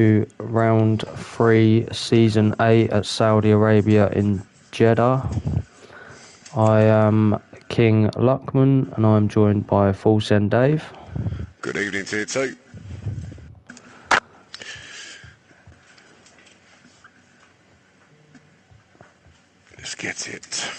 to round 3, season 8 at Saudi Arabia in Jeddah. I am King Luckman and I'm joined by Full Send Dave. Good evening to you too. Let's get it.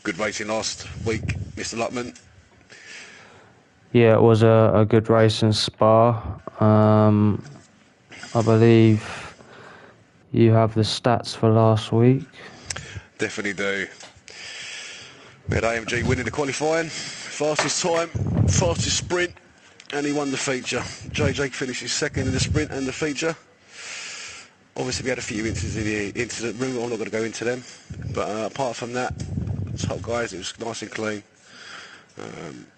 Good racing last week, Mr. Luckman. Yeah, it was a good race in Spa. I believe you have the stats for last week. Definitely do. We had AMG winning the qualifying, fastest time, fastest sprint, and he won the feature. JJ finishes second in the sprint and the feature. Obviously we had a few incidents in the incident room, I'm not going to go into them, but apart from that, top guys, it was nice and clean.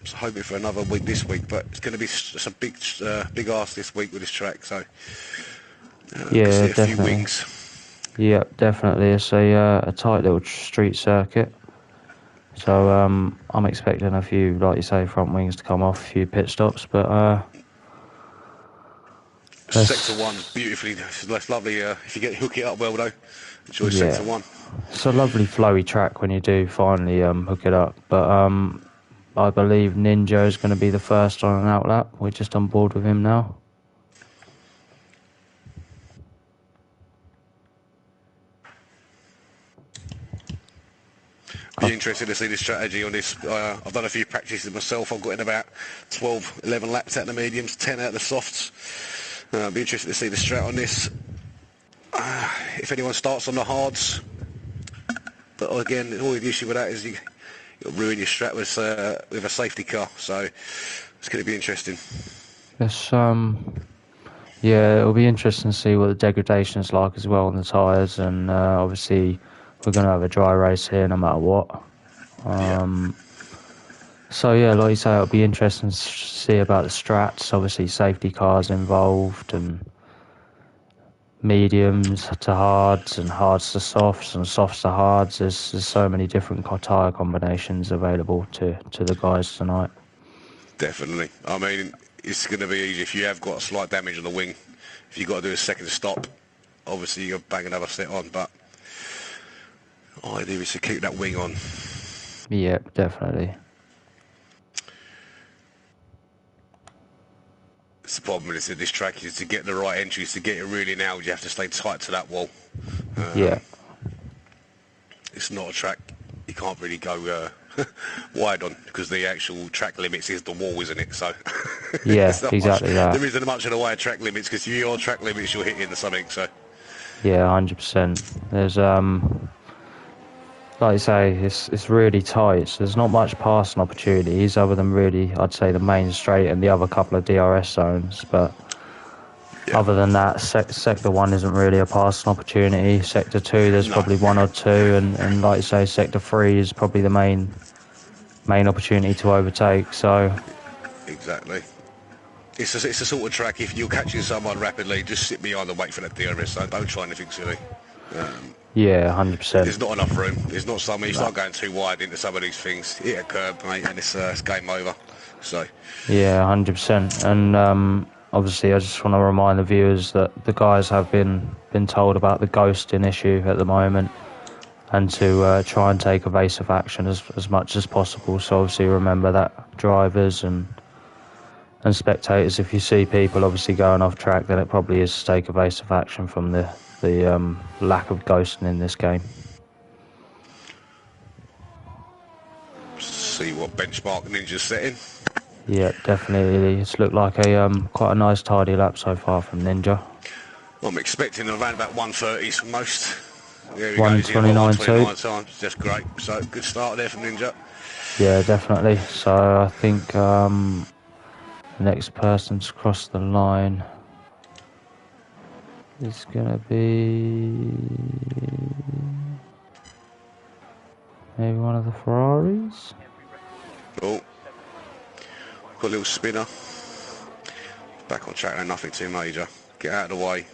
So hoping for another week this week, but it's going to be just a big ask this week with this track, so Yeah, see a definitely. few wings. Yeah, definitely. It's a tight little street circuit. So I'm expecting a few, like you say, front wings to come off, a few pit stops, but Sector 1, beautifully, that's lovely. If you hook it up well though, enjoy yeah, Sector 1. it's a lovely flowy track when you do finally hook it up. But I believe Ninja is going to be the first on an outlap. We're just on board with him now. Be interested to see the strategy on this. I've done a few practices myself. I've got in about 12, 11 laps out of the mediums, 10 out of the softs. Be interested to see the strat on this. If anyone starts on the hards, but again, always the issue with that is you'll ruin your strat with a safety car. So it's going to be interesting. Yes, yeah, it'll be interesting to see what the degradation is like as well on the tyres, and obviously we're going to have a dry race here no matter what. So yeah, like you say, it'll be interesting to see about the strats. Obviously, safety cars involved, and mediums to hards, and hards to softs, and softs to hards. There's so many different tyre combinations available to the guys tonight. Definitely. I mean, it's going to be easy if you have got a slight damage on the wing. If you've got to do a second stop, obviously you'll bang another set on, but idea is to keep that wing on. Yeah, definitely. It's the problem with this track is to get the right entries, to get it really nailed, you have to stay tight to that wall. Yeah. It's not a track you can't really go wide on, because the actual track limits is the wall, isn't it? So Yeah, exactly that. There isn't much in the way of track limits, because if you're on track limits, you'll hit into something. So Yeah, 100%. There's like you say, it's really tight. So there's not much passing opportunities other than really, I'd say, the main straight and the other couple of DRS zones. But yeah. other than that, Sector 1 isn't really a passing opportunity. Sector 2, there's probably one or two, and like you say, Sector 3 is probably the main opportunity to overtake. So exactly. It's a sort of track, if you're catching someone rapidly, just sit behind and wait for that DRS zone. Don't try anything silly. Yeah, 100%. There's not enough room. There's not something. You start going too wide into some of these things, hit a curb, mate, and it's game over. So yeah, 100%. And obviously, I just want to remind the viewers that the guys have been told about the ghosting issue at the moment, and to try and take evasive action as much as possible. So obviously, remember that, drivers and spectators. If you see people obviously going off track, then it probably is to take evasive action from the lack of ghosting in this game. see what benchmark Ninja's setting. Yeah, definitely. It's looked like a quite a nice tidy lap so far from Ninja. I'm expecting around about 130s for most. There he 129 goes, 129 times. That's great. So good start there from Ninja. Yeah, definitely. So I think the next person to cross the line is going to be maybe one of the Ferraris. Oh, got a little spinner. Back on track now, nothing too major. Get out of the way.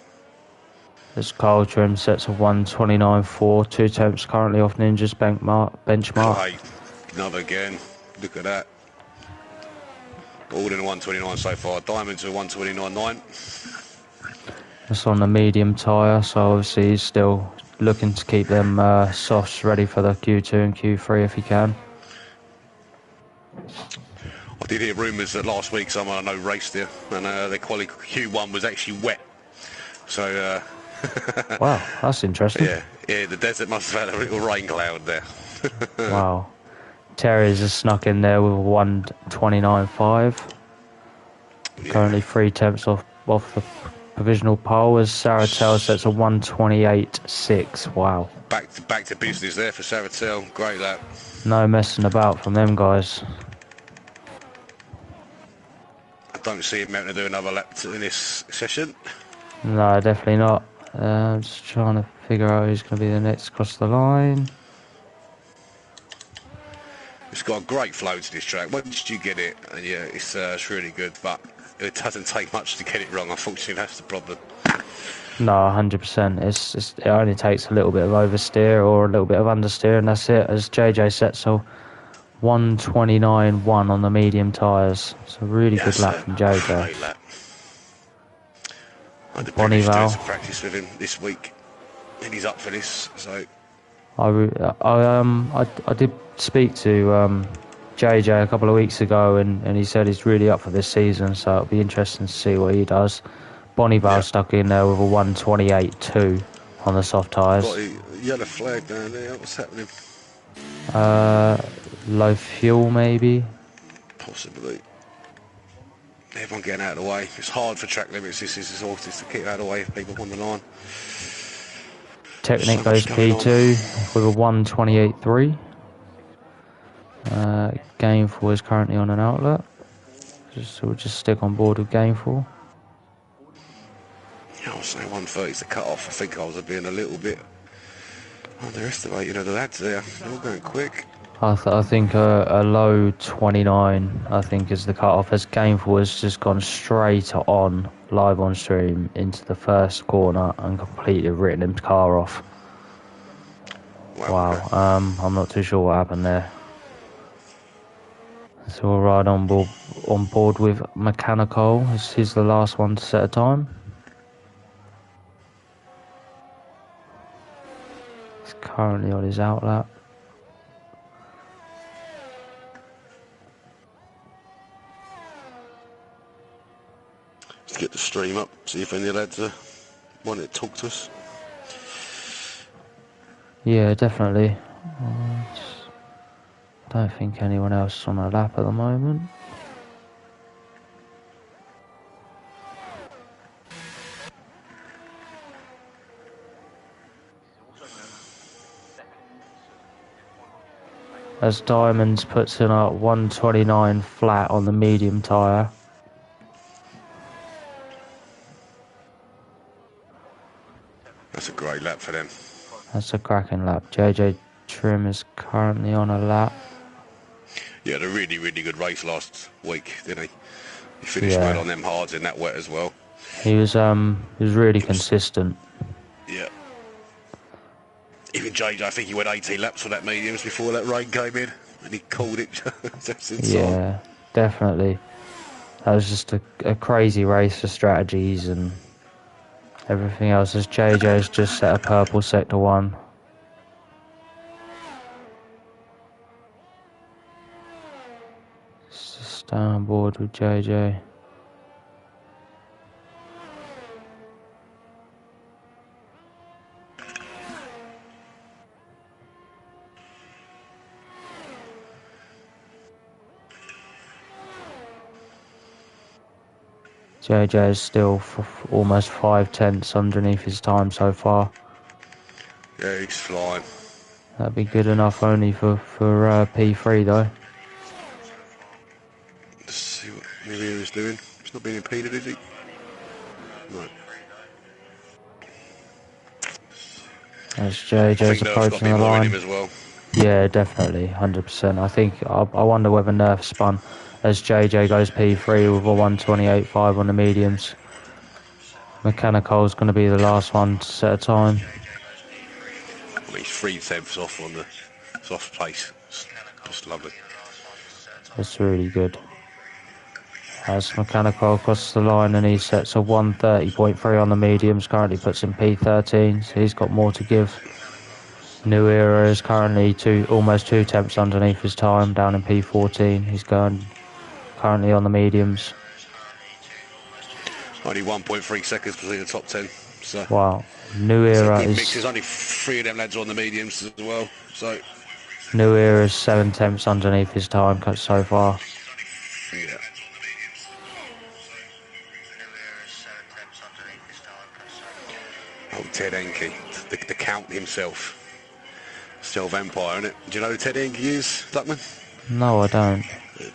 As Kyle Trim sets a 129.4, 2 attempts currently off Ninja's benchmark. Clay, another again. Look at that. All in 129 so far. Diamonds are 129.9. That's on the medium tyre, so obviously he's still looking to keep them softs ready for the Q2 and Q3 if he can. I did hear rumours that last week someone I know raced there, and their quali Q1 was actually wet. So, wow, that's interesting. Yeah, the desert must have had a little rain cloud there. Wow. Terry's has snuck in there with a 129.5. Yeah. Currently 3 attempts off the provisional pole as Saratel sets a 128.6. Wow. Back to business there for Saratel. Great lap. No messing about from them guys. I don't see him having to do another lap in this session. No, definitely not. I'm just trying to figure out who's going to be the next across the line. It's got a great flow to this track. Once you get it, and yeah, it's really good, but it doesn't take much to get it wrong. Unfortunately, that's the problem. No, 100%. It only takes a little bit of oversteer or a little bit of understeer, and that's it. As JJ sets a 129.1 on the medium tyres. It's a really good lap from JJ. Great lap. I had the privilege doing some practice with him this week, and he's up for this. So I did speak to JJ a couple of weeks ago, and he said he's really up for this season. So it'll be interesting to see what he does. Bonneville stuck in there with a 128.2 on the soft tyres. Got a yellow flag down there. What's happening? Low fuel maybe. Possibly. Everyone getting out of the way. It's hard for track limits. This is all just to keep out of the way of people on the line. Technic goes P2 with a 128.3. Gainful is currently on an outlet. So we'll just stick on board with Gainful. Yeah, I was saying 130 is the cut-off. I think I was being a little bit underestimating the lads there. They're all going quick. I think a low 29, I think, is the cut-off, as Gainful has just gone straight on, live on stream, into the first corner and completely written his car off. Wow. I'm not too sure what happened there. So we'll ride on board with Mechanical, as he's the last one to set a time. He's currently on his outlap. Let's get the stream up, see if any lads want to talk to us. Yeah, definitely. Don't think anyone else is on a lap at the moment. As Diamonds puts in a 129 flat on the medium tyre. That's a great lap for them. That's a cracking lap. JJ Trim is currently on a lap. Yeah, had a really, really good race last week, didn't he? He finished well on them hards in that wet as well. He was really consistent. Yeah. Even JJ, I think he went 18 laps for that mediums before that rain came in, and he called it just in time. Yeah, definitely. That was just a crazy race for strategies and everything else, as JJ's just set a purple sector 1. Just stay on board with JJ. JJ is still almost 5/10 underneath his time so far. Yeah, he's flying. That'd be good enough only for P3 though. Let's see what Miriam doing. He's not being impeded, is he? No. As JJ's approaching the line. Him as well. Yeah, definitely, 100%. I think I wonder whether Nerf spun, as JJ goes P3 with a 128.5 on the mediums. Mechanicol's going to be the last one to set a time. I mean, he's 3/10 off on the soft pace. Just lovely. That's really good. As Mechanical across the line, and he sets a 1:30.3 on the mediums, currently puts in P13, so he's got more to give. New Era is currently almost 2 tenths underneath his time, down in P14. He's going currently on the mediums. Only 1.3 seconds between the top 10. So wow. New Era is... is... There's only 3 of them lads on the mediums as well. So New Era is 7 tenths underneath his time so far. yeah. Oh, Ted Henke, the Count himself. Still vampire, isn't it? Do you know who Ted Henke is, Duckman? No, I don't.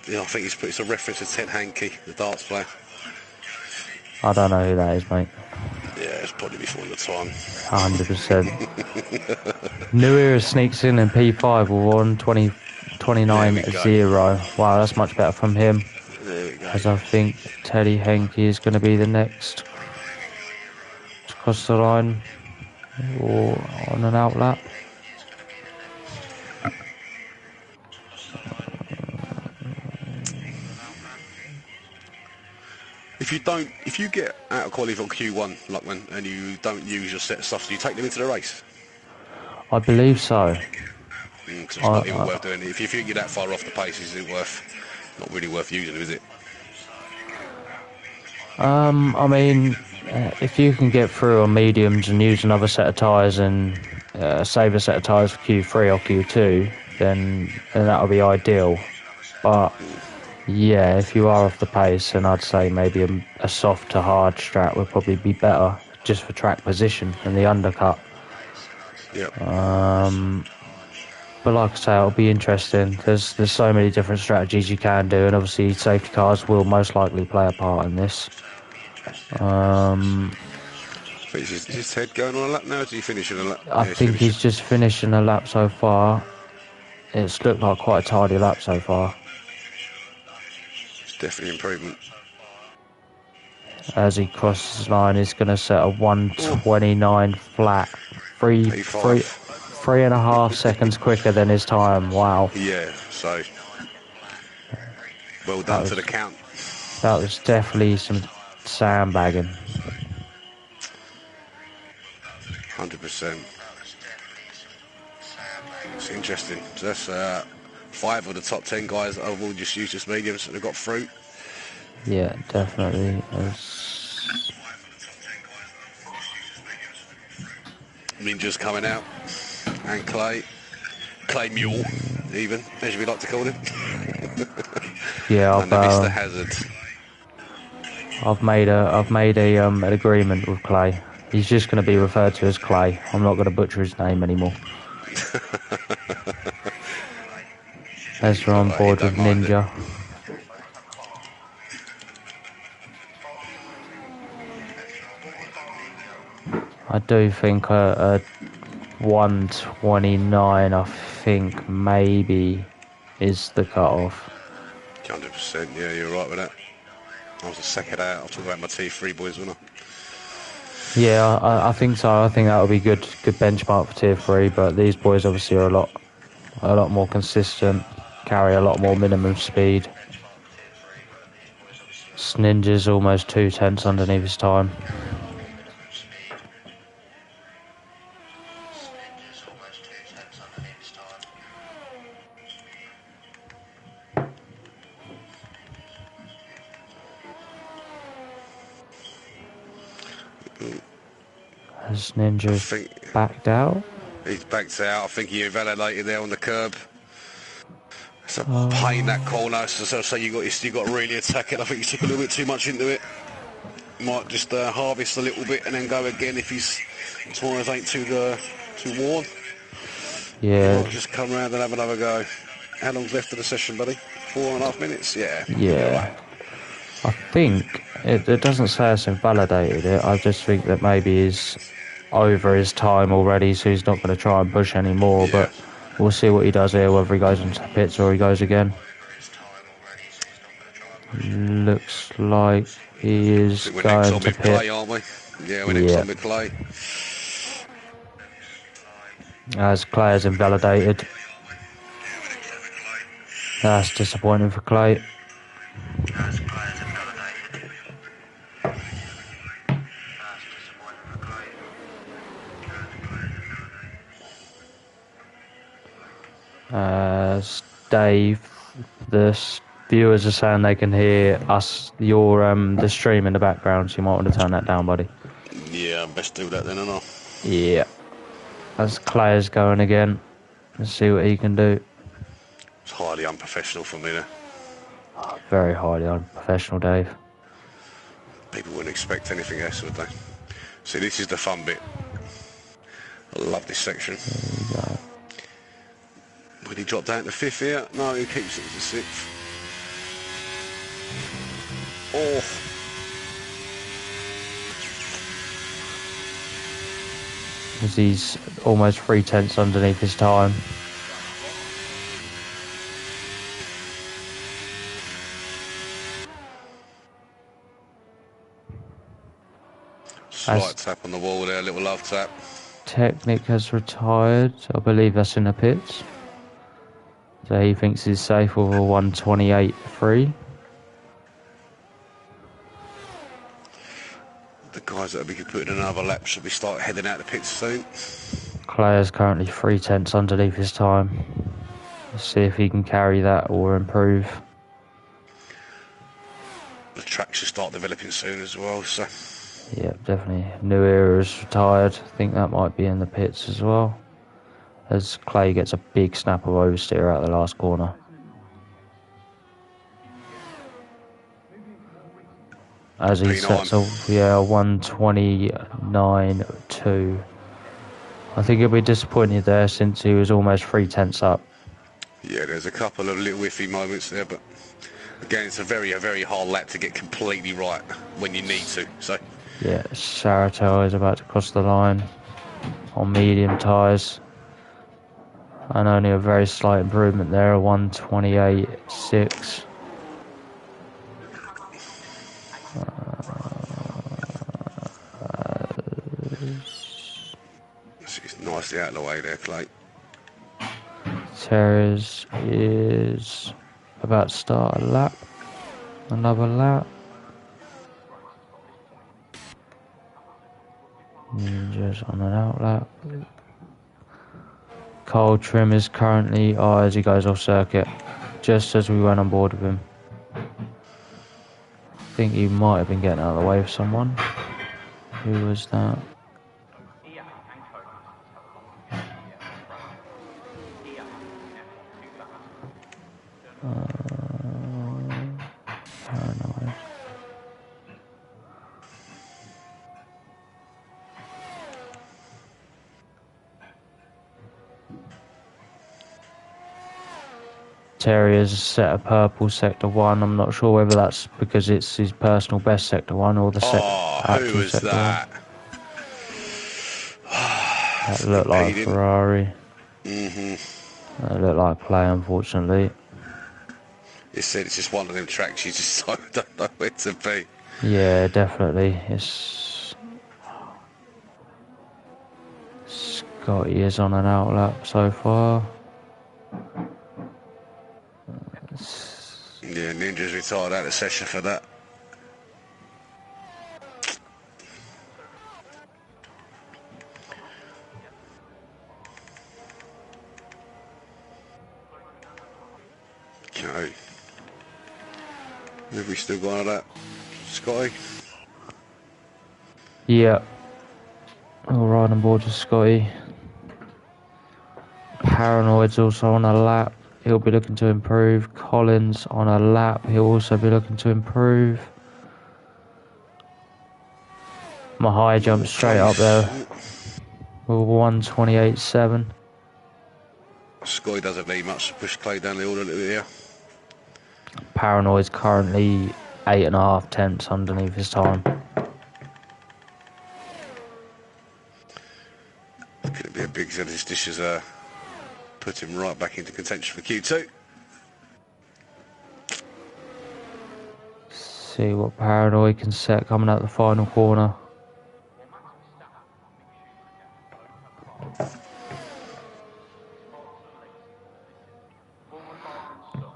Yeah, I think it's a reference to Ted Henke, the darts player. I don't know who that is, mate. Yeah, it's probably before your time. 100%. New Era sneaks in P5 with 1:29.0. Wow, that's much better from him. There we go. As I think Teddy Henke is going to be the next to cross the line or on an outlap. If you get out of quality for Q1, Luckman, and you don't use your set of stuff, do you take them into the race? I believe so. It's not even worth doing it. If you get that far off the pace, is it not really worth using them, is it? I mean, if you can get through on mediums and use another set of tyres and save a set of tyres for Q3 or Q2, then that'll be ideal. But yeah, if you are off the pace, then I'd say maybe a soft to hard strat would probably be better, just for track position and the undercut. Yeah. But like I say, it'll be interesting. There's so many different strategies you can do, and obviously safety cars will most likely play a part in this. Is his head going on a lap now? Or is he finishing a lap? I think he's just finishing a lap so far. It's looked like quite a tidy lap so far. It's definitely improvement. As he crosses the line, he's going to set a 1:29 flat. 3.5 seconds quicker than his time. Wow. Yeah, so well done to the Count. That was definitely some sandbagging. 100%. It's interesting. So that's 5 of the top 10 guys that have all just used this mediums and have got through. Yeah, definitely. Ninja's coming out, and Clay Mule, even as we like to call him. Yeah, and Mr. Hazard. I've made an agreement with Clay. He's just going to be referred to as Clay. I'm not going to butcher his name anymore. As we're on board with Ninja. I do think a 1:29, I think, maybe is the cut-off. 100%, yeah, you're right with that. I was the second out. I'll talk about my T3 boys, won't I? Yeah, I think so. I think that would be good benchmark for Tier 3, but these boys obviously are a lot more consistent, carry a lot more minimum speed. Ninja's almost 2 tenths underneath his time. Has Ninja backed out? He's backed out. I think he invalidated there on the curb. It's a pain, that corner. So you got to really attack it. I think he took a little bit too much into it. Might just harvest a little bit and then go again if his tyres ain't too worn. Yeah. Might just come around and have another go. How long's left of the session, buddy? 4.5 minutes? Yeah. Yeah. I think it doesn't say it's invalidated it. I just think that maybe he's over his time already, so he's not going to try and push anymore. Yeah. But we'll see what he does here, whether he goes into the pits or he goes again. Looks like he is going to pit. Play, aren't we? Yeah, we're next Yeah. on with Clay. As Clay has invalidated. That's disappointing for Clay. As Dave, the viewers are saying they can hear us, the stream in the background, so you might want to turn that down, buddy. Yeah, best do that then, and I'll. Yeah. As Clay is going again. Let's see what he can do. It's highly unprofessional for me there. Very highly unprofessional, Dave. People wouldn't expect anything else, would they? See, this is the fun bit. I love this section. There you go. Would he drop down to 5th here? No, he keeps it as a 6th. Oh. As he's almost 3/10 underneath his time. Slight tap on the wall there, a little love tap. Technic has retired. I believe that's in the pits. So he thinks he's safe with a 128.3. The guys that will be putting another lap should be start heading out the pits soon. Clay is currently 3/10 underneath his time. Let's see if he can carry that or improve. The track should start developing soon as well, so. Yeah, definitely. New Era is retired. I think that might be in the pits as well. As Clay gets a big snap of oversteer out the last corner. As he sets a 129.2. I think he'll be disappointed there since he was almost 3/10 up. Yeah, there's a couple of little iffy moments there, but again, it's a very hard lap to get completely right when you need to. So. Yeah, Saratel is about to cross the line on medium tyres. And only a very slight improvement there, a 128.6. She's nicely out of the way there, Clay. Terres is about to start a lap. Another lap. Ninja's on an out lap. Carl Trim is currently, as he goes off circuit, just as we went on board with him. I think he might have been getting out of the way of someone. Who was that? Paranoid. Terry has set a purple sector 1. I'm not sure whether that's because it's his personal best sector 1 or the actual who was sector that? 1. That looked like Ferrari. Mm-hmm. That looked like Play, unfortunately. It said it's just one of them tracks you just don't know where to be. Yeah, definitely. It's Scotty is on an out lap so far. Yeah, Ninja's retired out of session for that. Okay. Have we still got that, Scotty? Yeah. All right on board with Scotty. Paranoid's also on a lap. He'll be looking to improve. Collins on a lap. He'll also be looking to improve. Mahai jumps straight up there with 128.7. Scotty doesn't need much to push Clay down the order a little bit here. Paranoid's currently 8.5 tenths underneath his time. Could it be a big Z? This dish has put him right back into contention for Q2. See what Paranoid can set coming out the final corner.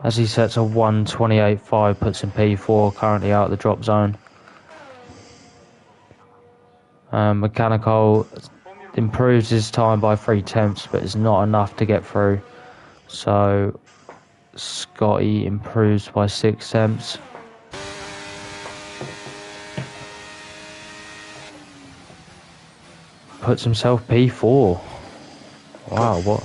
as he sets a 1:28.5, puts in P4, currently out of the drop zone. Mechanical improves his time by 3/10, but it's not enough to get through. So Scotty improves by 6/10. Puts himself P4. Wow, what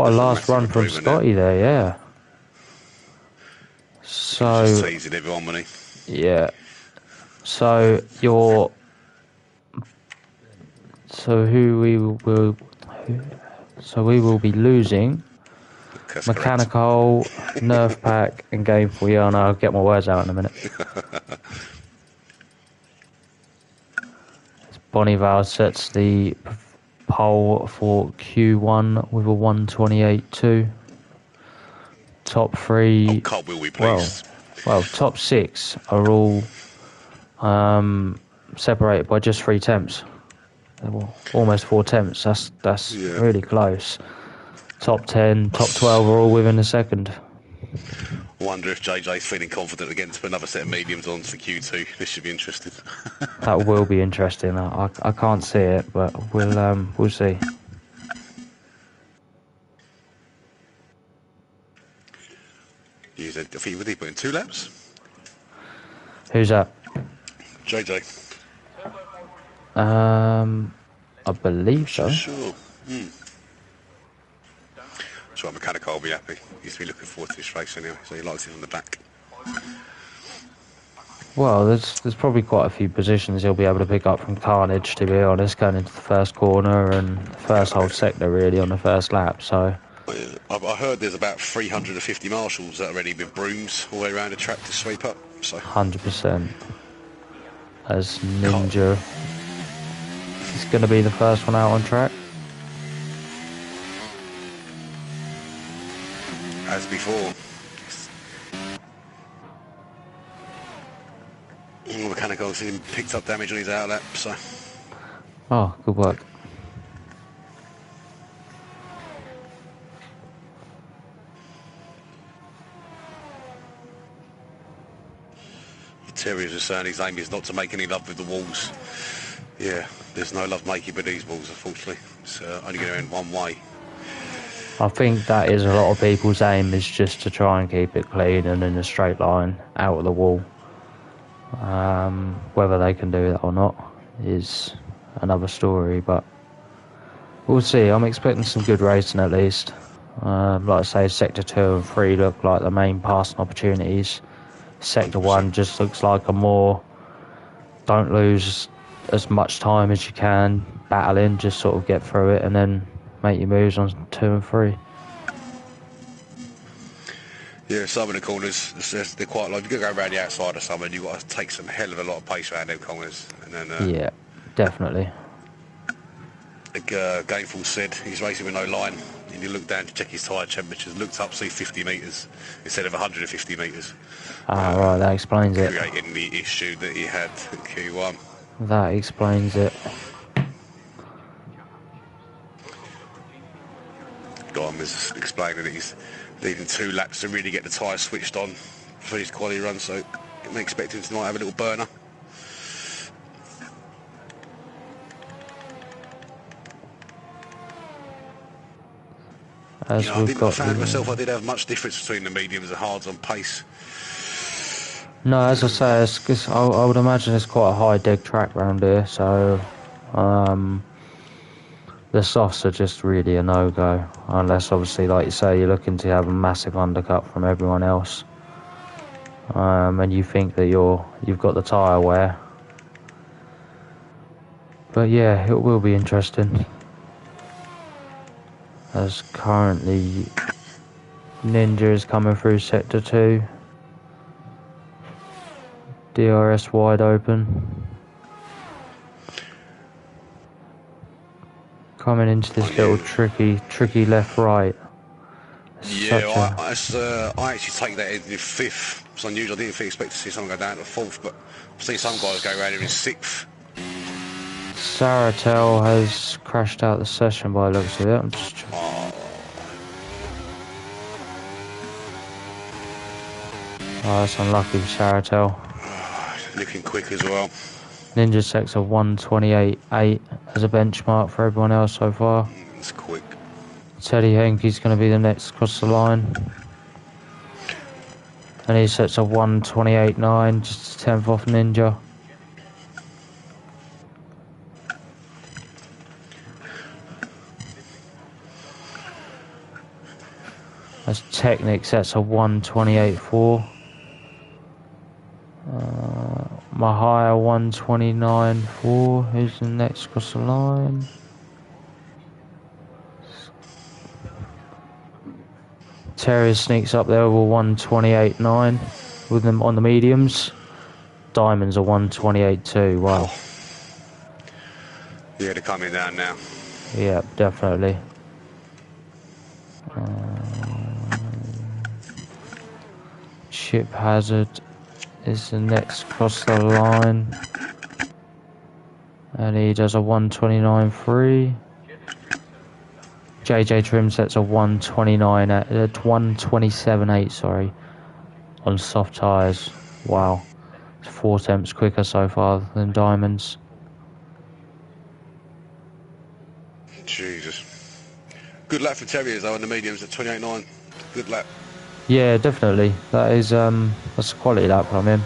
a last run from Scotty there, yeah. So just teasing everyone, wasn't he? yeah. So we will be losing That's Mechanical, Nerf Pack, and Gameful. Yeah, and I'll get my words out in a minute. Bonneville sets the pole for Q1 with a 1:28.2. Top three. God, will we please? Well, top six are all separated by just 3/10. Almost 4/10. That's really close. Top 10, top 12 are all within a second. I wonder if JJ's feeling confident again to put another set of mediums on for Q2. This should be interesting. That will be interesting. I can't see it, but we'll see. I think would he put in 2 laps? Who's that? JJ. I believe so. Sure. So Mechanical will be happy. He's been looking forward to this race anyway, so he likes it on the back. Well, there's probably quite a few positions he'll be able to pick up from Carnage, to be honest, going into the first corner and the first whole sector really on the first lap. So I heard there's about 350 marshals that are ready with brooms all the way around the track to sweep up. So 100%. As Ninja is going to be the first one out on track. As before. Mechanical's seen him picked up damage on his outlap, so. Oh, good work. Terry was saying his aim is not to make any love with the walls. Yeah, there's no love making with these walls, unfortunately. It's only going to end one way. I think that is a lot of people's aim, is just to try and keep it clean and in a straight line out of the wall. Whether they can do that or not is another story, but we'll see. I'm expecting some good racing at least. Like I say, Sector 2 and 3 look like the main passing opportunities. Sector 1 just looks like a more don't lose as much time as you can battling, just sort of get through it and then make your moves on 2 and 3. Yeah, some of the corners, they're quite like, you've got to go around the outside of some and you've got to take some hell of a lot of pace around them corners. And then, yeah, definitely. Like Gameful said, he's racing with no line, and you look down to check his tyre temperatures, looked up, see 50 metres instead of 150 metres. Right, that explains it. Creating the issue that he had at Q1. That explains it. Dom was explaining that he's needing 2 laps to really get the tyre switched on for his quality run, so you may expect him to might have a little burner. As I found myself, I did have much difference between the mediums and hards on pace. No, as I say, I would imagine it's quite a high dig track round here, so the softs are just really a no-go, unless obviously, like you say, you're looking to have a massive undercut from everyone else, and you think that you've got the tyre wear. But yeah, it will be interesting. As currently Ninja is coming through Sector 2. DRS wide open. Coming into this little tricky left-right. Yeah, I actually take that in 5th. It's unusual. I didn't expect to see someone go down to 4th, but I've seen some guys go around here in 6th. Saratel has crashed out the session by the looks of it. Oh, that's unlucky for Sharatel. Looking quick as well. Ninja sets a 1:28.8 as a benchmark for everyone else so far. It's quick. Teddy Henke's going to be the next across the line. And he sets a 1:28.9, just a tenth off Ninja. As Technic sets a 1:28.4. Mahaya 1:29.4. Who's the next across the line? Terrier sneaks up there with a 1:28.9 with them on the mediums. Diamonds are 1:28.2. Wow. Yeah, they're coming down now. Yeah, definitely. Chip Hazard is the next across the line. And he does a 1:29.3. JJ Trim sets a 1:27.8, sorry, on soft tyres. Wow. It's 4 tenths quicker so far than Diamonds. Jesus. Good lap for Terriers though on the mediums at 28.9. Good lap. Yeah, definitely. That is that's a quality lap from him.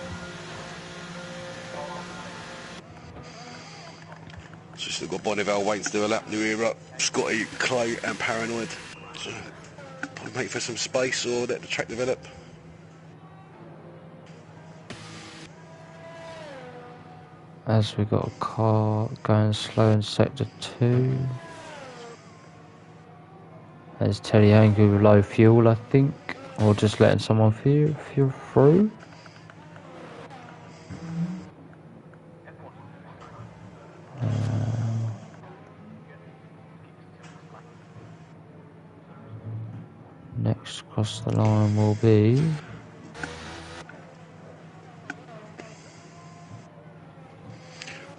Just got Bonneville waiting to do a lap. New Era, Scotty, Clay, and Paranoid. So, probably make for some space or let the track develop. As we got a car going slow in sector 2. There's Teddy Angu with low fuel, I think, or just letting someone fuel through. Next across the line will be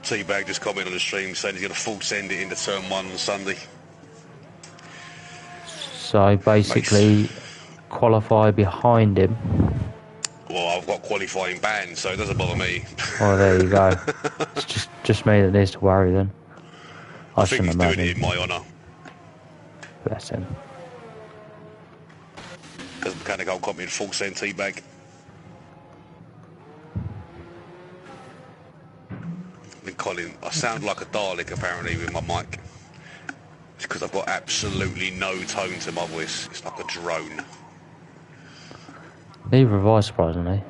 Teabag just commented on the stream saying he's going to full send it into turn 1 on Sunday. so basically qualify behind him. Well, I've got qualifying bans, so it doesn't bother me. Oh, there you go. It's just me that needs to worry then. I think he's doing it in my honour. Bless him. As mechanical commented, full send Teabag. And Colin, I sound like a Dalek apparently with my mic. It's because I've got absolutely no tone to my voice. It's like a drone. Neither have I, surprisingly.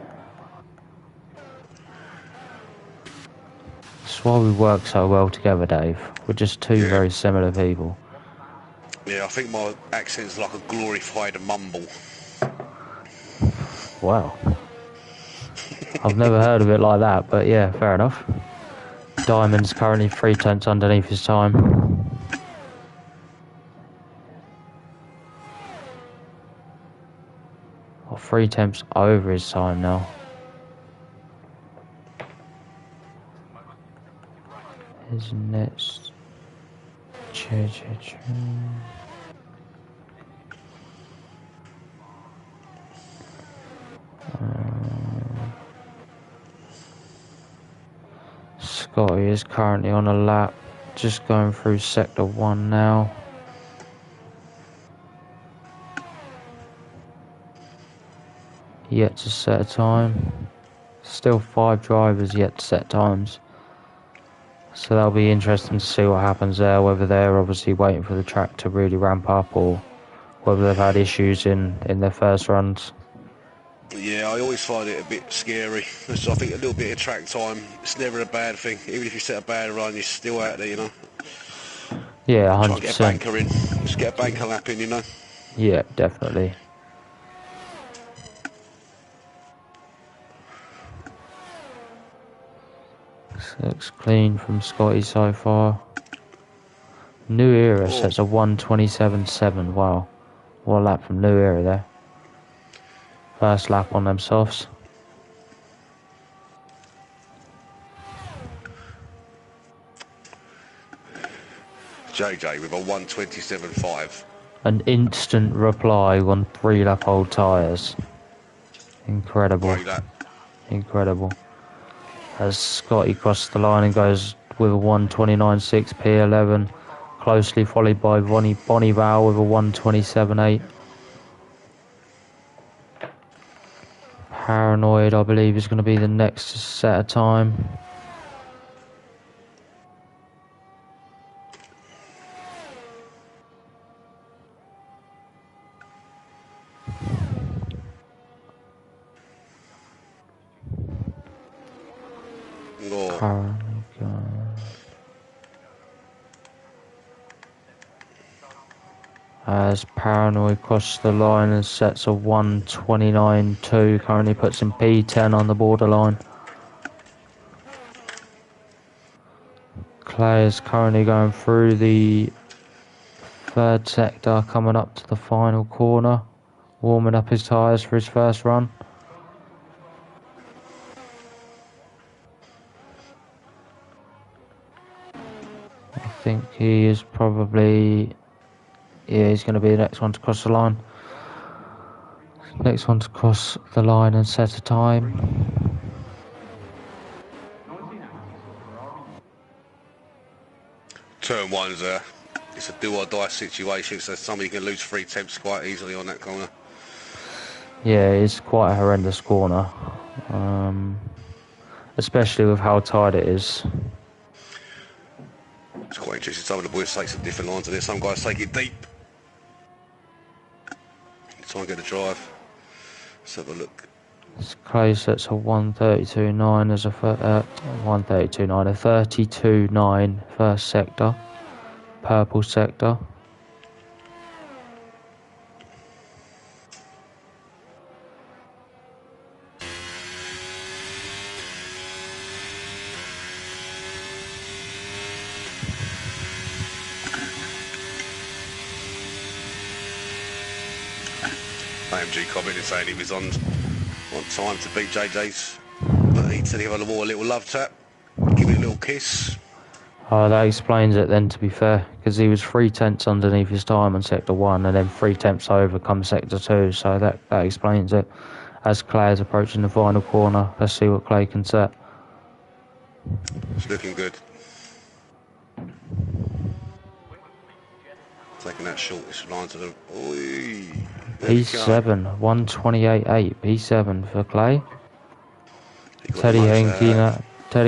That's why we work so well together, Dave. We're just two very similar people. Yeah, I think my accent's like a glorified mumble. Wow. I've never heard of it like that, but yeah, fair enough. Diamond's currently 3 tenths underneath his time. Or 3 tenths over his time now. His next. Scotty is currently on a lap, just going through sector 1 now. Yet to set a time. Still 5 drivers yet to set times. So that'll be interesting to see what happens there, whether they're obviously waiting for the track to really ramp up or whether they've had issues in their first runs. Yeah, I always find it a bit scary. So I think a little bit of track time, it's never a bad thing. Even if you set a bad run, you're still out there, you know. Yeah, 100%. Try and get a banker in. Just get a banker lap in, you know. Yeah, definitely. Looks clean from Scotty so far. New Era sets a 1:27.7. Wow. What a lap from New Era there. First lap on them softs. JJ with a 1:27.5. An instant reply on 3 lap old tyres. Incredible. Great lap. Incredible. As Scotty crosses the line and goes with a 1:29.6 P11, closely followed by Bonnie Val with a 1:27.8. Paranoid, I believe, is going to be the next to set a time. Oh. Paranoid. As Paranoid crosses the line and sets a 1:29.2, currently puts him P10 on the borderline. Clay is currently going through the third sector, coming up to the final corner, warming up his tyres for his first run. I think he is probably, yeah, he's going to be the next one to cross the line. Next one to cross the line and set a time. Turn one's it's a do or die situation, so somebody can lose 3 tenths quite easily on that corner. Yeah, it's quite a horrendous corner, especially with how tight it is. It's quite interesting. Some of the boys take some different lines of this. Some guys take it deep. Try and get a drive. Let's have a look. Clay sets a 1:32.9 as a 1:32.9, a 32.9 first sector, purple sector. AMG commented saying he was on time to beat JJ's, but he said he had a little love tap, give it a little kiss. That explains it then, to be fair, because he was 3 tenths underneath his time on sector 1 and then 3 tenths over come sector 2, so that explains it. As Clay is approaching the final corner, let's see what Clay can set. It's looking good. Taking that shortest line to the... P7, 1:28.8, P7 for Clay. Teddy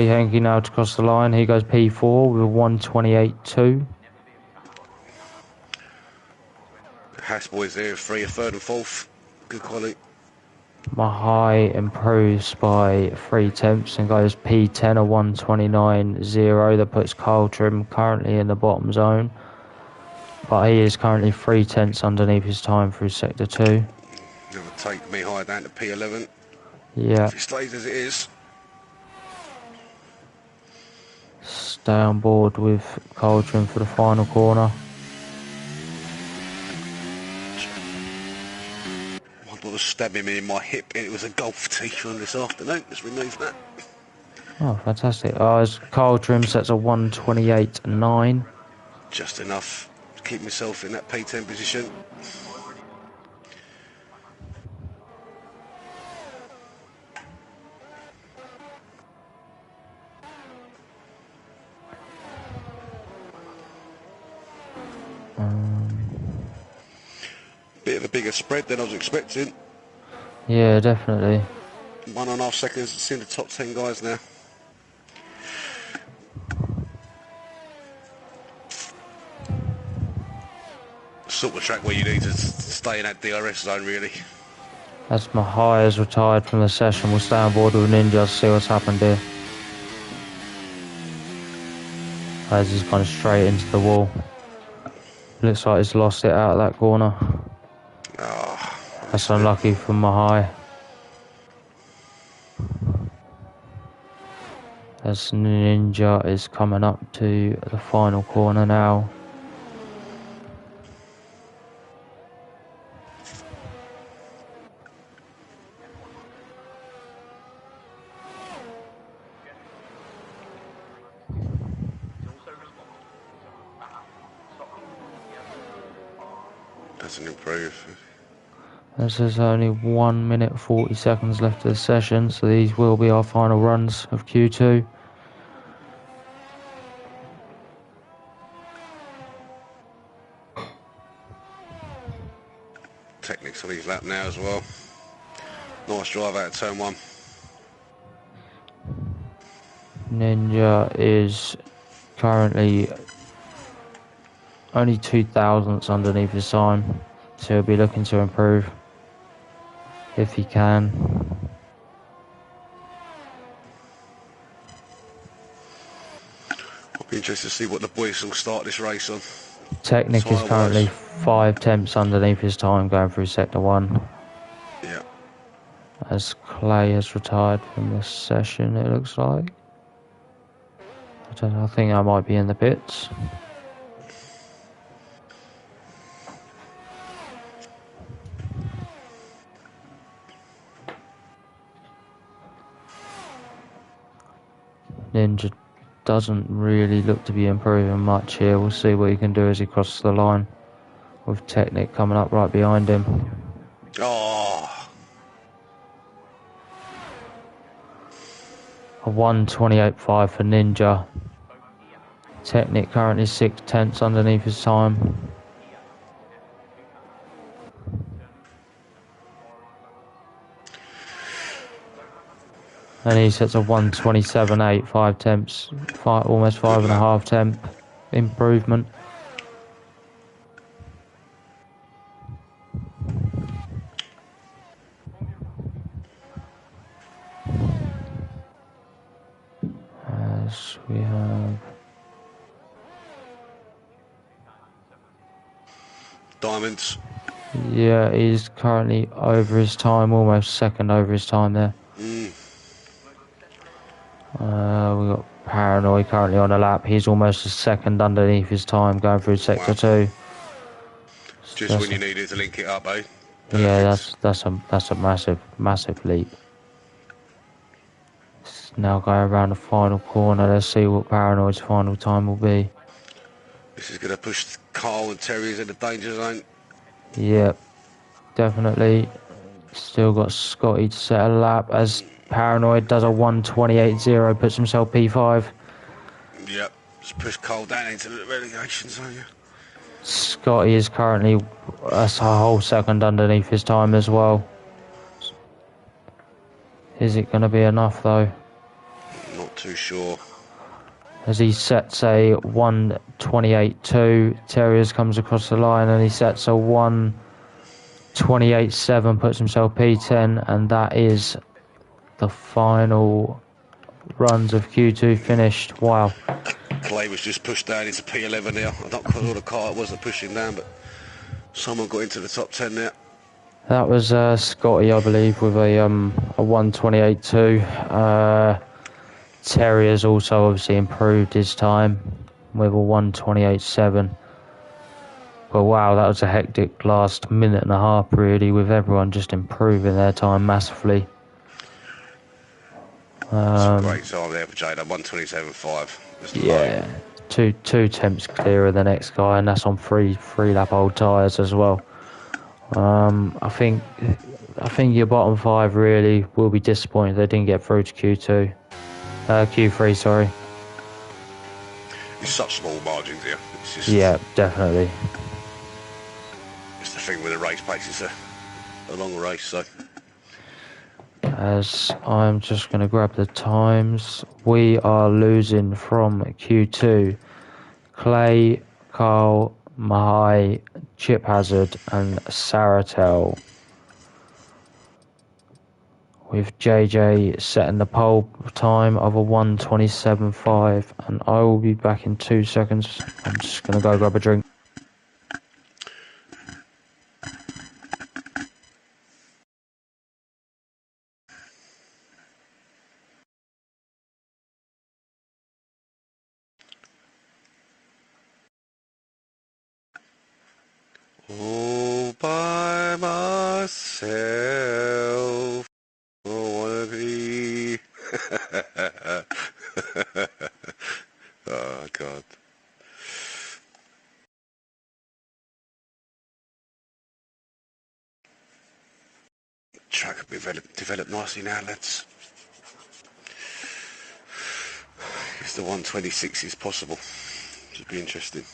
Henke now to cross the line. He goes P4 with 1:28.2. Haas boys there, 3, a third and fourth. Good quality. Mahai improves by 3 tenths and goes P10 or 1:29.0. That puts Carl Trim currently in the bottom zone. But he is currently 3 tenths underneath his time through sector 2. Never take me high down to P11. Yeah. If it stays as it is. Stay on board with Carl Trim for the final corner. I was stabbing me in my hip and it was a golf tee from this afternoon. Let's remove that. Oh, fantastic. As Carl Trim sets a 1:28.9. Just enough to keep myself in that P10 position. Bit of a bigger spread than I was expecting. Yeah, definitely. 1.5 seconds, seeing the top 10 guys now. Sort of track where you need to stay in that DRS zone, really. As Mahai has retired from the session, we'll stay on board with Ninja to see what's happened here. As he's gone straight into the wall. Looks like he's lost it out of that corner. Oh, that's unlucky for Mahai. As Ninja is coming up to the final corner now. Doesn't improve. As there's only 1 minute 40 seconds left of the session, so these will be our final runs of Q2. Technics on his lap now as well. Nice drive out of turn 1. Ninja is currently only 2 thousandths underneath his time, so he'll be looking to improve if he can. I'll be interested to see what the boys will start this race on. Technic is currently 5 tenths underneath his time going through sector 1. Yeah. As Clay has retired from the session, it looks like. I think I might be in the pits. Ninja doesn't really look to be improving much here. We'll see what he can do as he crosses the line, with Technic coming up right behind him. Oh. A 1:28.5 for Ninja. Technic currently 6 tenths underneath his time. And he sets a 1:27.8, 5 tenths, almost 5.5 temp improvement. As we have Diamonds. Yeah, he's currently over his time, almost second over his time there. We got Paranoid currently on a lap. He's almost a second underneath his time going through sector 2. Just when you needed to link it up, eh? Perfect. Yeah, that's a massive leap. It's now going around the final corner. Let's see what Paranoid's final time will be. This is going to push Carl and Terry's in the danger zone. Yep, definitely. Still got Scotty to set a lap as Paranoid does a 1:28.0, puts himself P5. Yep, just push Carl down into the relegation zone. Yeah. Scotty is currently a whole second underneath his time as well. Is it going to be enough though? Not too sure. As he sets a 1:28.2, Terriers comes across the line and he sets a 1:28.7, puts himself P10, and that is the final runs of Q2 finished. Wow. Clay was just pushed down into P11 now. I don't know what the car it was that pushed him down, but someone got into the top 10 now. That was Scotty, I believe, with a 1:28.2. Terrier's also obviously improved his time with a 1:28.7. But wow, that was a hectic last minute and a half really, with everyone just improving their time massively. It's a great time there for Jada, 1:27.5. Yeah, two temps clear of the next guy, and that's on three lap old tyres as well. I think your bottom 5 really will be disappointed they didn't get through to Q3, sorry. It's such small margins here. It's just, yeah, definitely. It's the thing with the race pace, it's a long race, so. As I'm just going to grab the times, we are losing from Q2. Clay, Carl, Mahai, Chip Hazard and Saratel. With JJ setting the pole time of a 1:27.5, and I will be back in 2 seconds. I'm just going to go grab a drink. All by myself, I wanna be. Oh, God. Track will be developed nicely now, lads. If the 126 is possible, should be interesting.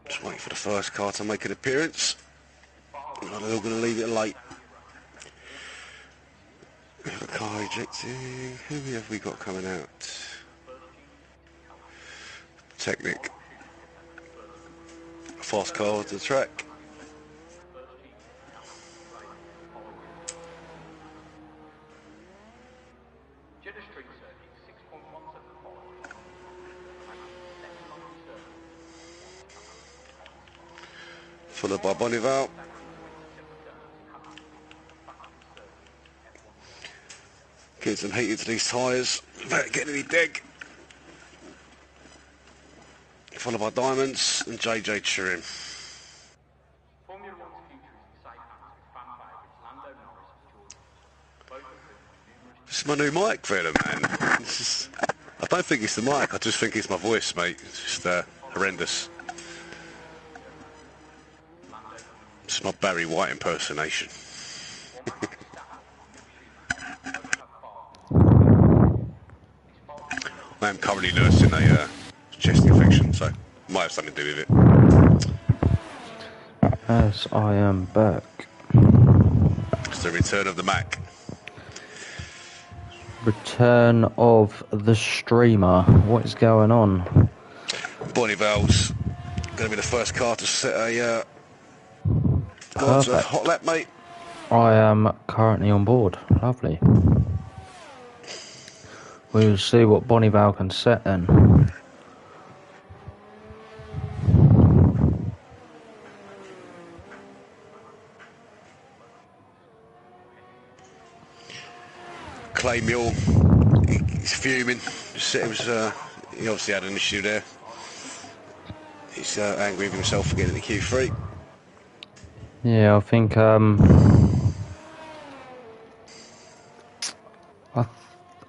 Just waiting for the first car to make an appearance. They're all going to leave it late. The car ejecting. Who have we got coming out? Technic. Fast car to the track. Followed by Bonneville. Getting some heat into these tyres without getting any deg. Followed by Diamonds and JJ Turin. This is my new mic, fella, man. I don't think it's the mic, I just think it's my voice, mate. It's just horrendous. It's my Barry White impersonation. I am currently nursing a chest infection, so might have something to do with it. As I am back. It's the return of the Mac. Return of the streamer. What is going on? Bonneville's going to be the first car to set a hot lap, mate. I am currently on board. Lovely. We will see what Bonneville can set then. Clay Mule, he's fuming. He obviously had an issue there. He's angry with himself for getting the Q3. Yeah, I think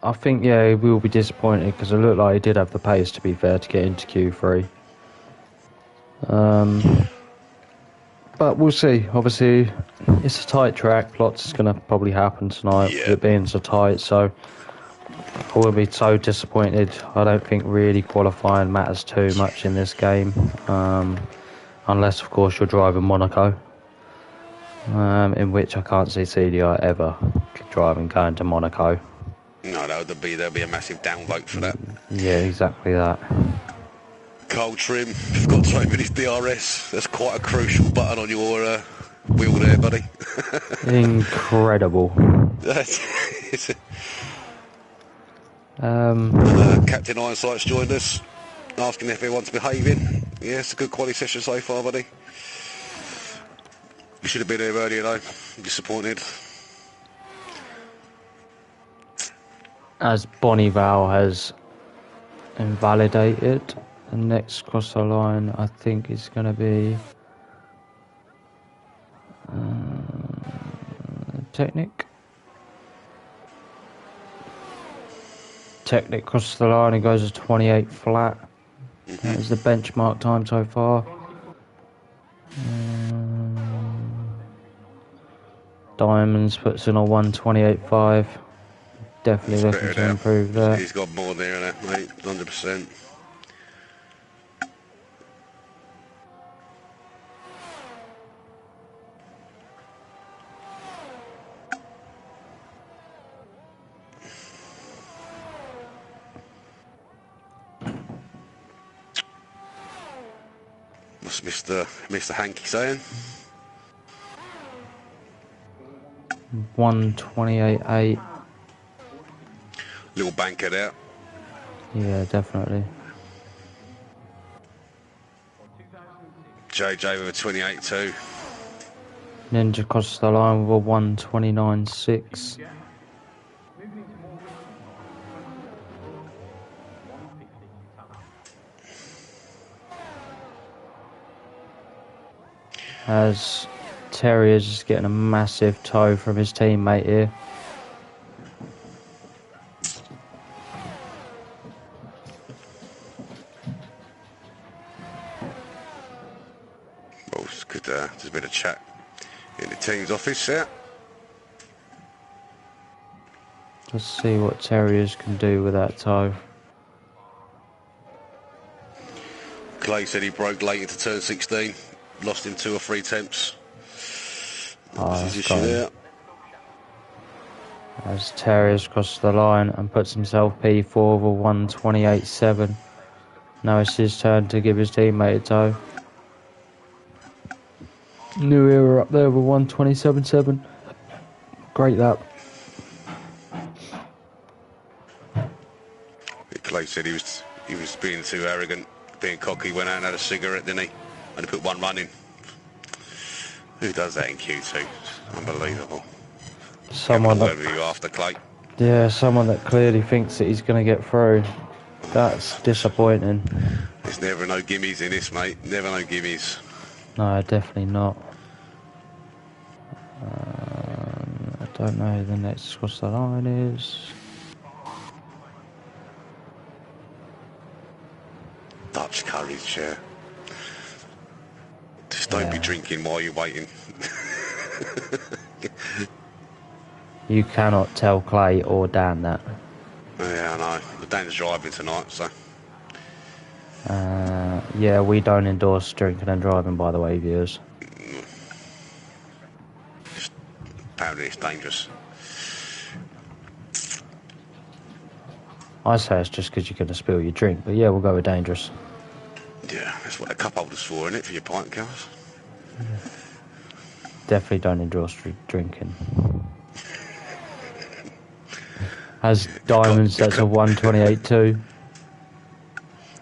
I think he will be disappointed because it looked like he did have the pace, to be fair, to get into Q3. But we'll see. Obviously, it's a tight track. Lots is going to probably happen tonight with it being so tight. So I will be so disappointed. I don't think really qualifying matters too much in this game, unless of course you're driving Monaco, in which I can't see CDR ever driving going to Monaco. No, there'll be a massive downvote for that. Yeah, exactly that. Cold trim, you've got to open his DRS. That's quite a crucial button on your wheel there, buddy. Incredible. Captain Ironsight's joined us, asking if everyone's behaving. Yeah, it's a good quality session so far, buddy. You should have been here earlier, though. I'm disappointed. As Bonneville has invalidated, the next cross the line I think is going to be Technic. Technic crosses the line and goes to 28 flat. That is the benchmark time so far. Diamonds puts in a 128.5. Definitely looking to improve that. He's got more there than that, mate. 100%. What's Mr. Hankey saying? 128.8. Little banker there. Yeah, definitely. JJ with a 28.2. Ninja crosses the line with a 129.6. as Terry is just getting a massive toe from his teammate here. Well, there's a bit of chat in the team's office there. Let's see what Terriers can do with that toe. Clay said he broke late into turn 16, lost in 2 or 3 attempts. That's his issue there. As Terriers crosses the line and puts himself P4 with a 1:28.7. Now it's his turn to give his teammate a toe. New Era up there with 1:27.7. Great lap. Clay said he was being too arrogant, being cocky, went out and had a cigarette, didn't he? And he put one run in. Who does that in Q2? Unbelievable. Someone that, you after Clay. Yeah, someone that clearly thinks that he's going to get through. That's disappointing. There's never no gimmies in this, mate. Never no gimmies. No, definitely not. I don't know who the next across the line is. Dutch courage, chair. Just don't be drinking while you're waiting. You cannot tell Clay or Dan that. Yeah, I know. But Dan's driving tonight, so. Yeah, we don't endorse drinking and driving, by the way, viewers. Apparently it's dangerous. I say it's just because you're going to spill your drink, but yeah, we'll go with dangerous. Yeah, that's what the cup holder's for, isn't it, for your pint cars? Definitely don't endorse drinking. As Diamonds, that's a 1:28.2.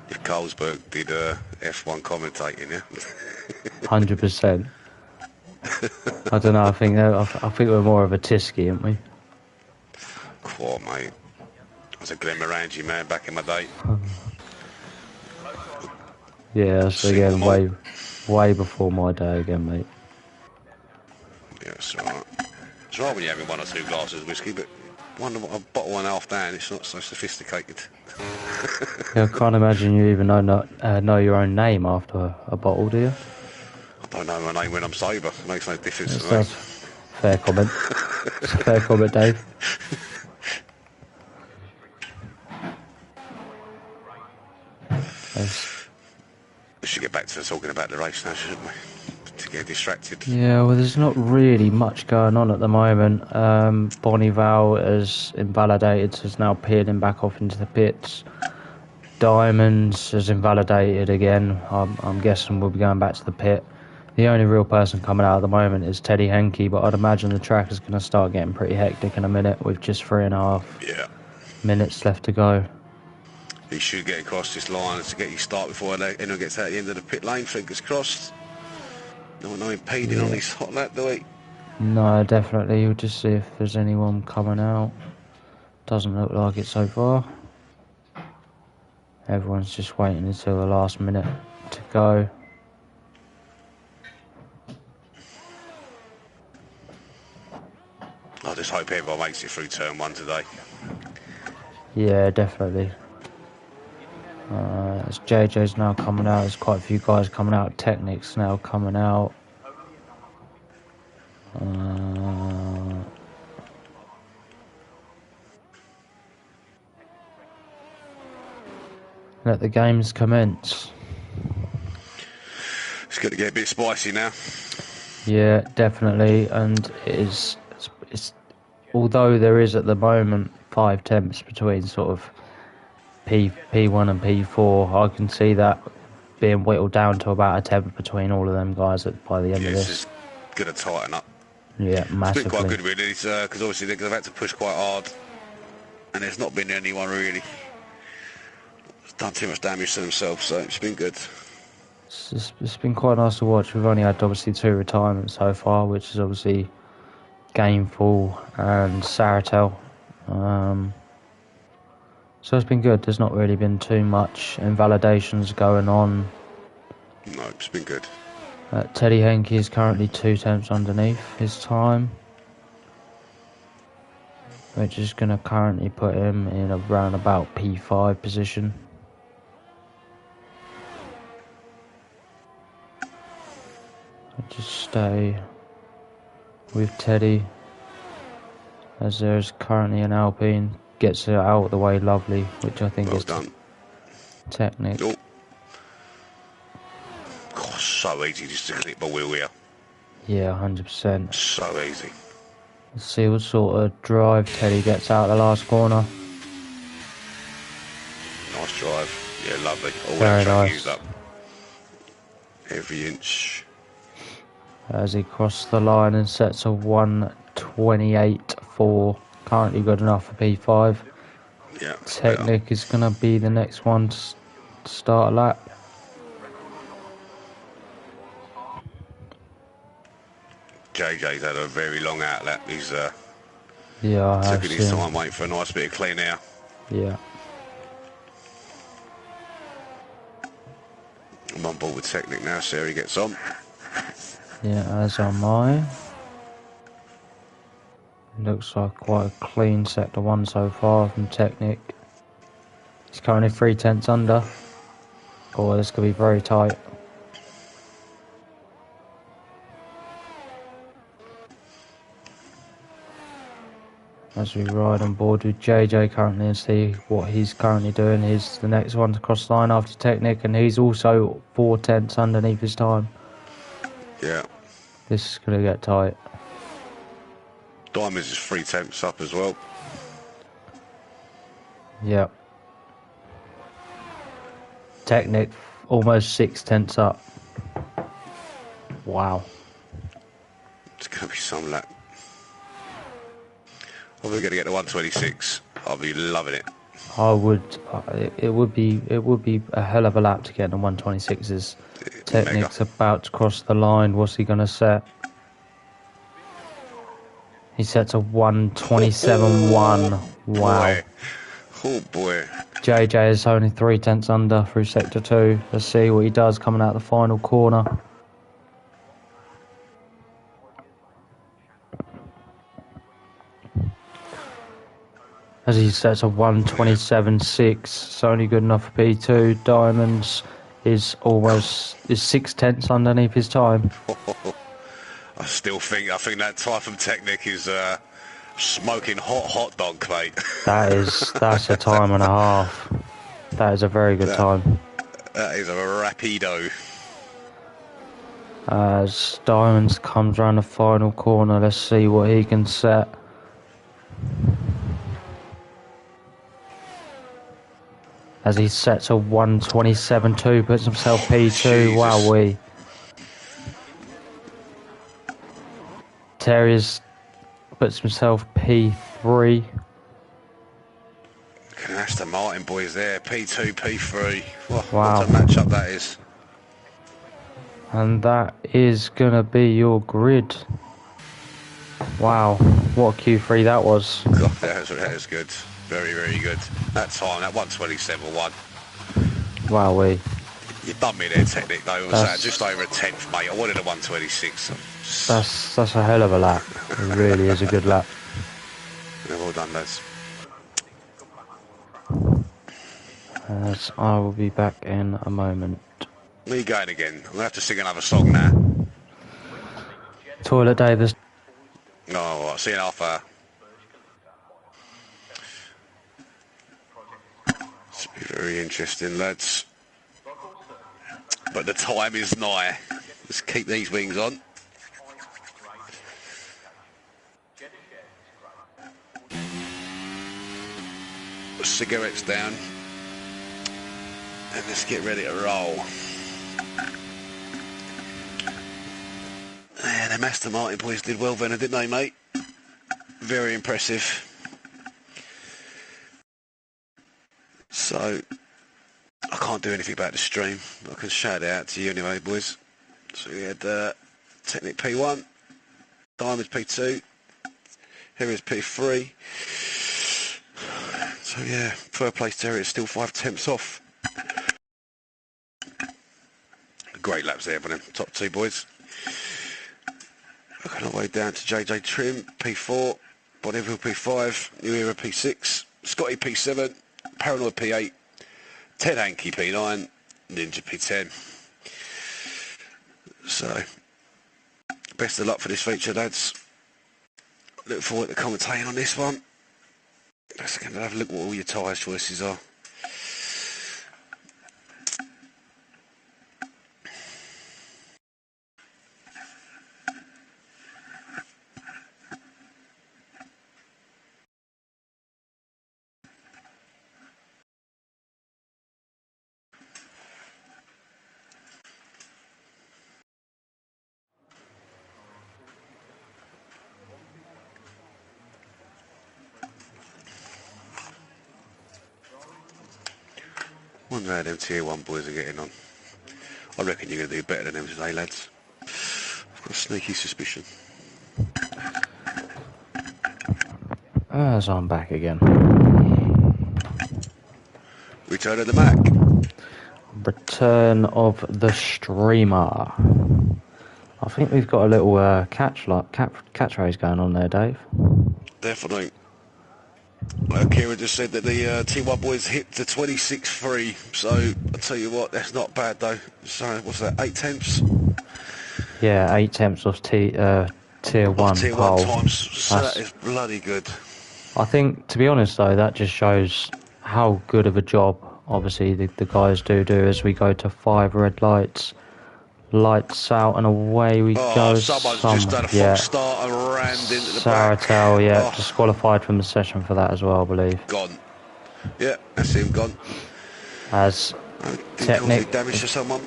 If Carlsberg did F1 commentating, yeah? 100%. I don't know, I think we're more of a Tisky, aren't we? Cool, mate. I was a Glenmorangie man back in my day. Yeah, that's again way before my day again, mate. Yeah, it's alright. It's alright when you're having 1 or 2 glasses of whiskey, but a bottle and a half down, it's not so sophisticated. Yeah, I can't imagine you even know your own name after a bottle, do you? I don't know my name when I'm sober. It makes no difference to me. That's fair comment. It's a fair comment, Dave. We should get back to talking about the race now, shouldn't we? To get distracted. Yeah, well, there's not really much going on at the moment. Bonneville is invalidated, so is now peeling back off into the pits. Diamonds is invalidated again. I'm guessing we'll be going back to the pit. The only real person coming out at the moment is Teddy Henke, but I'd imagine the track is going to start getting pretty hectic in a minute with just 3.5 minutes left to go. He should get across this line to get you start before anyone gets out the end of the pit lane, fingers crossed. No impeding on this hot lap, do we? No, definitely. We'll just see if there's anyone coming out. Doesn't look like it so far. Everyone's just waiting until the last minute to go. I just hope everyone makes it through turn 1 today. Yeah, definitely. As JJ's now coming out, there's quite a few guys coming out. Technic's now coming out. Let the games commence. It's going to get a bit spicy now. Yeah, definitely, and it's although there is at the moment 5 temps between sort of P1 and P4, I can see that being whittled down to about a temp between all of them guys by the end of this. It's going to tighten up. Yeah, massively. It's been quite good, really, because obviously they've had to push quite hard, and there's not been anyone really done too much damage to themselves, so it's been good. It's been quite nice to watch. We've only had obviously 2 retirements so far, which is obviously Gameful and Saratel. So it's been good. There's not really been too much invalidations going on. No, it's been good. Teddy Henke is currently 2 tenths underneath his time, which is going to currently put him in around about P5 position. Just stay with Teddy, as there's currently an Alpine, gets it out of the way lovely, which I think Well is done. Technic. Oh. God, so easy just to clip a wheel here. Yeah, 100%. So easy. Let's see what sort of drive Teddy gets out the last corner. Nice drive. Yeah, lovely. All Very that track nice. used up. Every inch. As he crossed the line and sets a 1:28.4. Currently good enough for P5. Yeah, Technic is going to be the next one to start a lap. JJ's had a very long outlap. He's Yeah, I have taking his seen. time waiting for a nice bit of clean air. Yeah. I'm on board with Technic now, see how he gets on. Yeah, as am I. Looks like quite a clean sector 1 so far from Technic. He's currently 3 tenths under. Oh, this could be very tight. As we ride on board with JJ currently and see what he's currently doing. He's the next one to cross the line after Technic, and he's also 4 tenths underneath his time. Yeah. This is going to get tight. Diamonds is 3 tenths up as well. Yep. Technic almost 6 tenths up. Wow. It's going to be some lap. I'm going to get to 126. I'll be loving it. I would. It would be a hell of a lap to get in the 126s. Technic's about to cross the line. What's he going to set? He sets a 1:27.1. Wow. Boy. Oh boy. JJ is only 3 tenths under through sector 2. Let's see what he does coming out the final corner. As he sets a 1:27.6. It's only good enough for P2. Diamonds is 6 tenths underneath his time. I think that time from Technic is smoking hot dog, mate. That's a time and a half. That is a very good time. That is a rapido. As Diamonds comes around the final corner, let's see what he can set. As he sets a 1:27.2, puts himself P2. Wowee. Terriers puts himself P3. Aston Martin boys there, P2, P3. Wow. What a matchup that is. And that is going to be your grid. Wow, what a Q3 that was. God, that was good. Very, very good. That time, that 127.1. Wowee. You done me there, Technic, though. It was just over a tenth, mate. I wanted a 126. That's a hell of a lap. It really is a good lap. Yeah, well done, lads. As I will be back in a moment. Where are you going again? I'm going to have to sing another song now. Toilet Davis. Oh, all right. See you in half hour. This will be very interesting, lads. But the time is nigh. Let's keep these wings on. Cigarettes down. And let's get ready to roll. Yeah, the Aston Martin boys did well then, didn't they, mate? Very impressive. So, I can't do anything about the stream. I can shout it out to you anyway, boys. So we had Technic P1, Diamonds P2, here is P3. So yeah, third place Terry is still 5 tenths off. Great laps there for them top two boys. Working our way down to JJ Trim, P4, Bonneville P5, New Era P6, Scotty P7, Paranoid P8, Ted Hankey P9, Ninja P10. So, best of luck for this feature, lads. Look forward to commentating on this one. Let's have a look what all your tyres choices are. Wonder how them tier 1 boys are getting on. I reckon you're going to do better than them today, lads. I've got a sneaky suspicion. As I'm back again. Return of the Mac. Return of the streamer. I think we've got a little catchphrase going on there, Dave. Definitely. Kieran just said that the T1 boys hit the 26.3, so I'll tell you what, that's not bad though. So what's that, 8 tenths? Yeah, 8 tenths of tier 1 tier pole. 1 times, so that is bloody good. I think, to be honest though, that just shows how good of a job, obviously, the guys do as we go to 5 red lights. Lights out and away we go. Someone's just done a false start and rammed into the back. Saratel, disqualified from the session for that as well, I believe. Gone. Yeah, that's him gone. As Technic, damage to someone.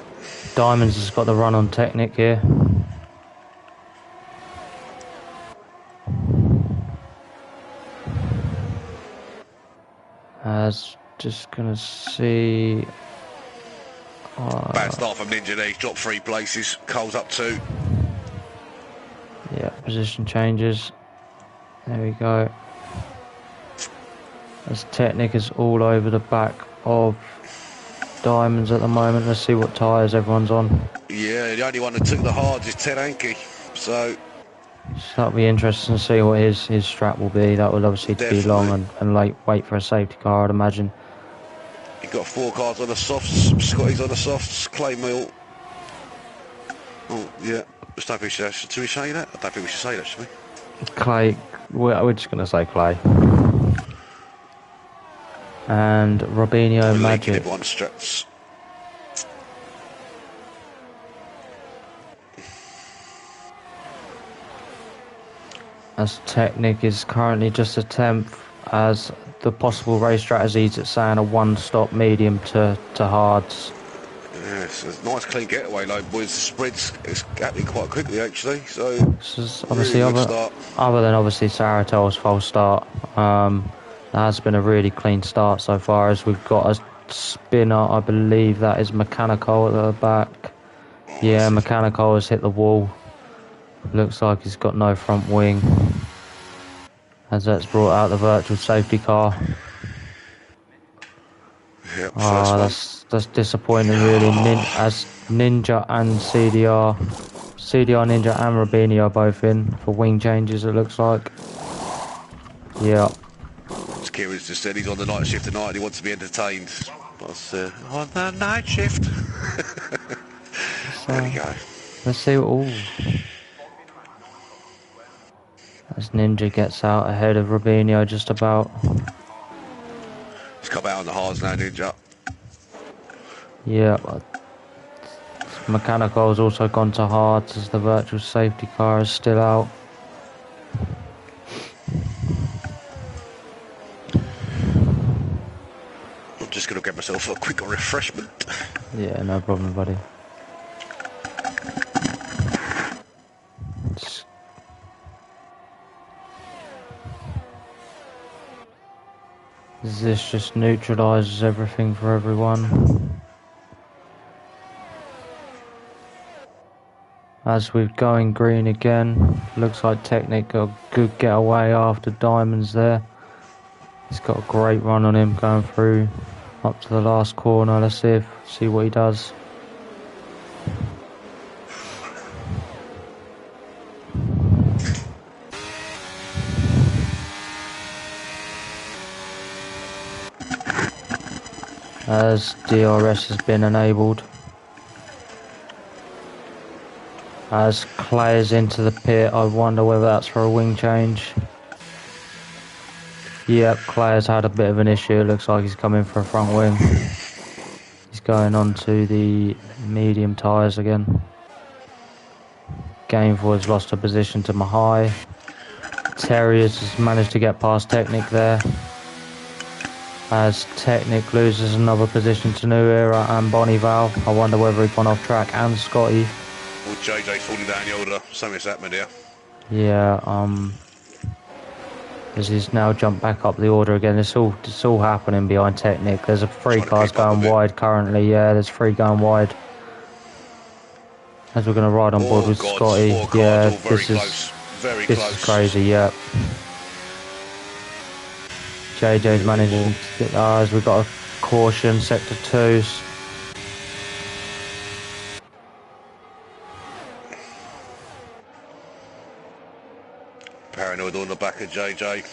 Diamonds has got the run on Technic here. As just gonna see. Bad start from Ninja there. He's dropped 3 places. Cole's up 2. Yeah, position changes. There we go. As Technic is all over the back of Diamonds at the moment. Let's see what tyres everyone's on. Yeah, the only one that took the hards is Ted Hankey. So that'll be interesting to see what his strap will be. That will obviously be long and wait for a safety car, I'd imagine. You've got 4 cars on the softs, Scotty's on the softs, Clay Mill. Oh, yeah. Should we say that? I don't think we should say that, should we? Clay, we're just going to say Clay. And Robinho Magic. Everyone's straps. As Technic is currently just a 10th, as the possible race strategies it's saying a 1-stop medium to hards. Yes, it's a nice clean getaway, like boys. The spread's happening quite quickly actually. So this is obviously really other than obviously Saratel's false start. That has been a really clean start so far. As we've got a spinner, I believe that is Mechanical at the back. Yeah, Mechanical has hit the wall. Looks like he's got no front wing. As that's brought out the virtual safety car. Yep, that's disappointing really. As Ninja and CDR, Ninja and Robinho both in for wing changes, it looks like. Yeah. As Kieran's just said, he's on the night shift tonight and he wants to be entertained. That's on the night shift. There we go. Let's see. As Ninja gets out ahead of Robinho just about. He's come out on the hards now, Ninja. Yeah. Mechanical's also gone to hards as the virtual safety car is still out. I'm just going to get myself a quick refreshment. Yeah, no problem, buddy. This just neutralises everything for everyone. As we're going green again, looks like Technic got a good getaway after Diamonds there. He's got a great run on him going through up to the last corner. Let's see what he does. as DRS has been enabled. As Clay is into the pit, I wonder whether that's for a wing change. Yep, Clay has had a bit of an issue. It looks like he's coming for a front wing. He's going on to the medium tyres again. Gainful lost a position to Mahai. Terriers has managed to get past Technic there. As Technic loses another position to New Era and Bonneville. I wonder whether he's gone off track, and Scotty. Well, JJ falling down the order. Something's happened here. Yeah, as he's now jumped back up the order again. It's all happening behind Technic. There's a three cars going wide currently. Yeah, there's three going wide. As we're going to ride on board with Scotty. Yeah, this is crazy. Yeah. JJ's managing to get ours. We've got a caution, sector 2s. Paranoid on the back of JJ.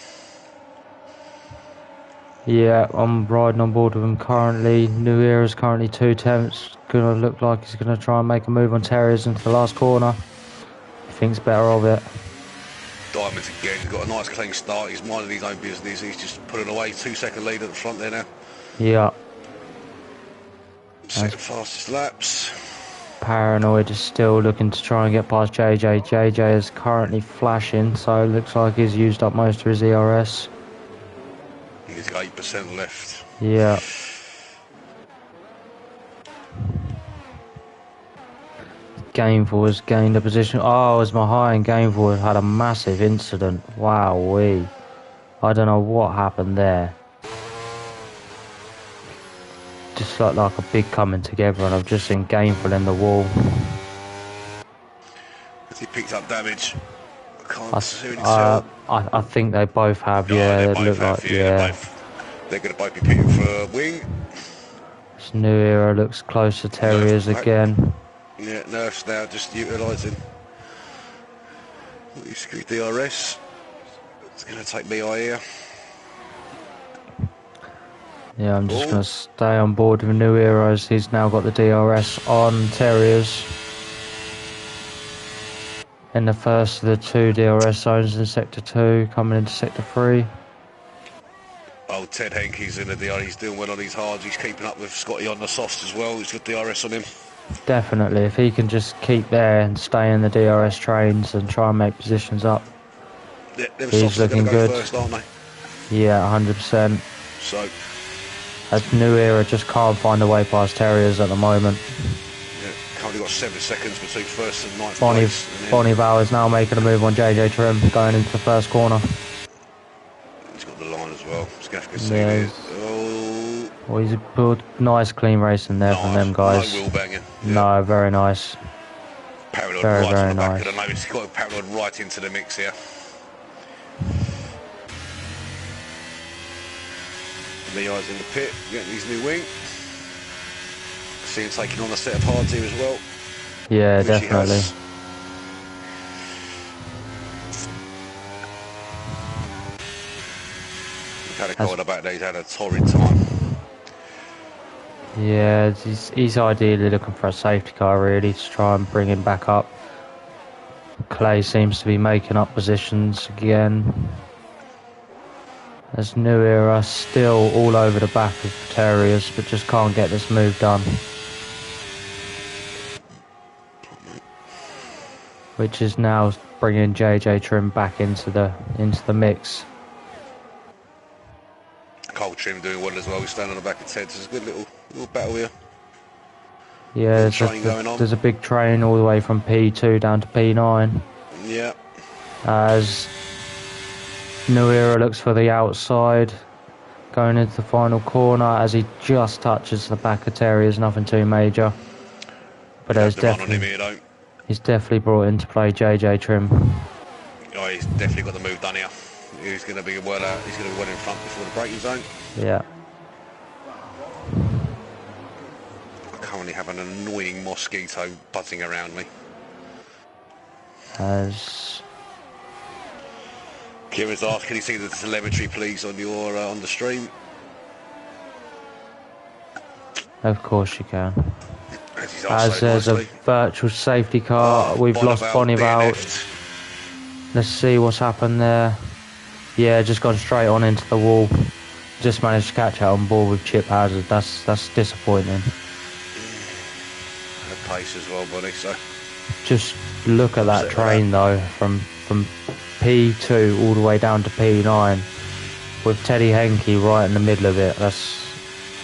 Yeah, I'm riding on board with him currently. New Era's currently 2 tenths. Gonna look like he's gonna try and make a move on Terriers into the last corner. He thinks better of it. Diamonds again. He's got a nice clean start. He's minding his own business. He's just putting away 2-second lead at the front there now. Yeah. Second fastest laps. Paranoid is still looking to try and get past JJ. JJ is currently flashing, so it looks like he's used up most of his ERS. He's got 8% left. Yeah. Gainful has gained a position. Oh, as Mahai and Gainful had a massive incident. Wowee. I don't know what happened there. Just like a big coming together, and I've just seen Gainful in the wall. Has he picked up damage? I can't see anything. I think they both have, yeah. They look like, yeah. They're going to both be pitting for a wing. This New Era looks close to Terriers again. Yeah, Nerf's now just utilising his screw DRS. It's going to take me eye here. Yeah, I'm just going to stay on board with New Era as he's now got the DRS on Terriers. In the first of the 2 DRS zones in Sector 2, coming into Sector 3. Oh, Ted Henke's in the DRS. He's doing well on his hards. He's keeping up with Scotty on the softs as well. He's got DRS on him. Definitely, if he can just keep there and stay in the DRS trains and try and make positions up. Yeah, he's looking good. First, aren't they? Yeah, 100%. So, as New Era just can't find a way past Terriers at the moment. Yeah, currently got 7 seconds between first and ninth place. Bonneville is now making a move on JJ Trim, going into the first corner. He's got the line as well. He's going to have to concede it. Well, he's put nice clean racing there from them guys. No wheel banging. No, very nice. Paranoid very, right very on the nice. back of the nose. He's got Paranoid right into the mix here. Leo's in the pit, getting his new wing. See him taking on a set of hards here as well. Yeah, definitely. Had a guy on the back there, he's had a torrid time. Yeah, he's ideally looking for a safety car really to try and bring him back up. Clay seems to be making up positions again. As New Era still all over the back of Terriers, but just can't get this move done. Which is now bringing JJ Trim back into the mix. Cole Trim doing well as well. He's standing on the back of Ted. So it's a good little battle here. Yeah, there's a big train all the way from P2 down to P9. Yeah. As New Era looks for the outside, going into the final corner as he just touches the back of Terriers, nothing too major. But there's definitely, he's definitely brought into play JJ Trim. Oh, he's definitely got the move done here. He's going to be well out. He's going to be well in front before the braking zone. Yeah. I currently have an annoying mosquito buzzing around me. As Kieran's asked, can you see the telemetry please on your on the stream? Of course you can. As he's As also there's a nicely. virtual safety car, we've lost Bonneville, Bonneville. Let's see what's happened there. Yeah, just gone straight on into the wall. Just managed to catch out on board with Chip Hazard. That's disappointing. The pace as well, buddy. So Just look at that train though, from P2 all the way down to P9, with Teddy Henke right in the middle of it. That's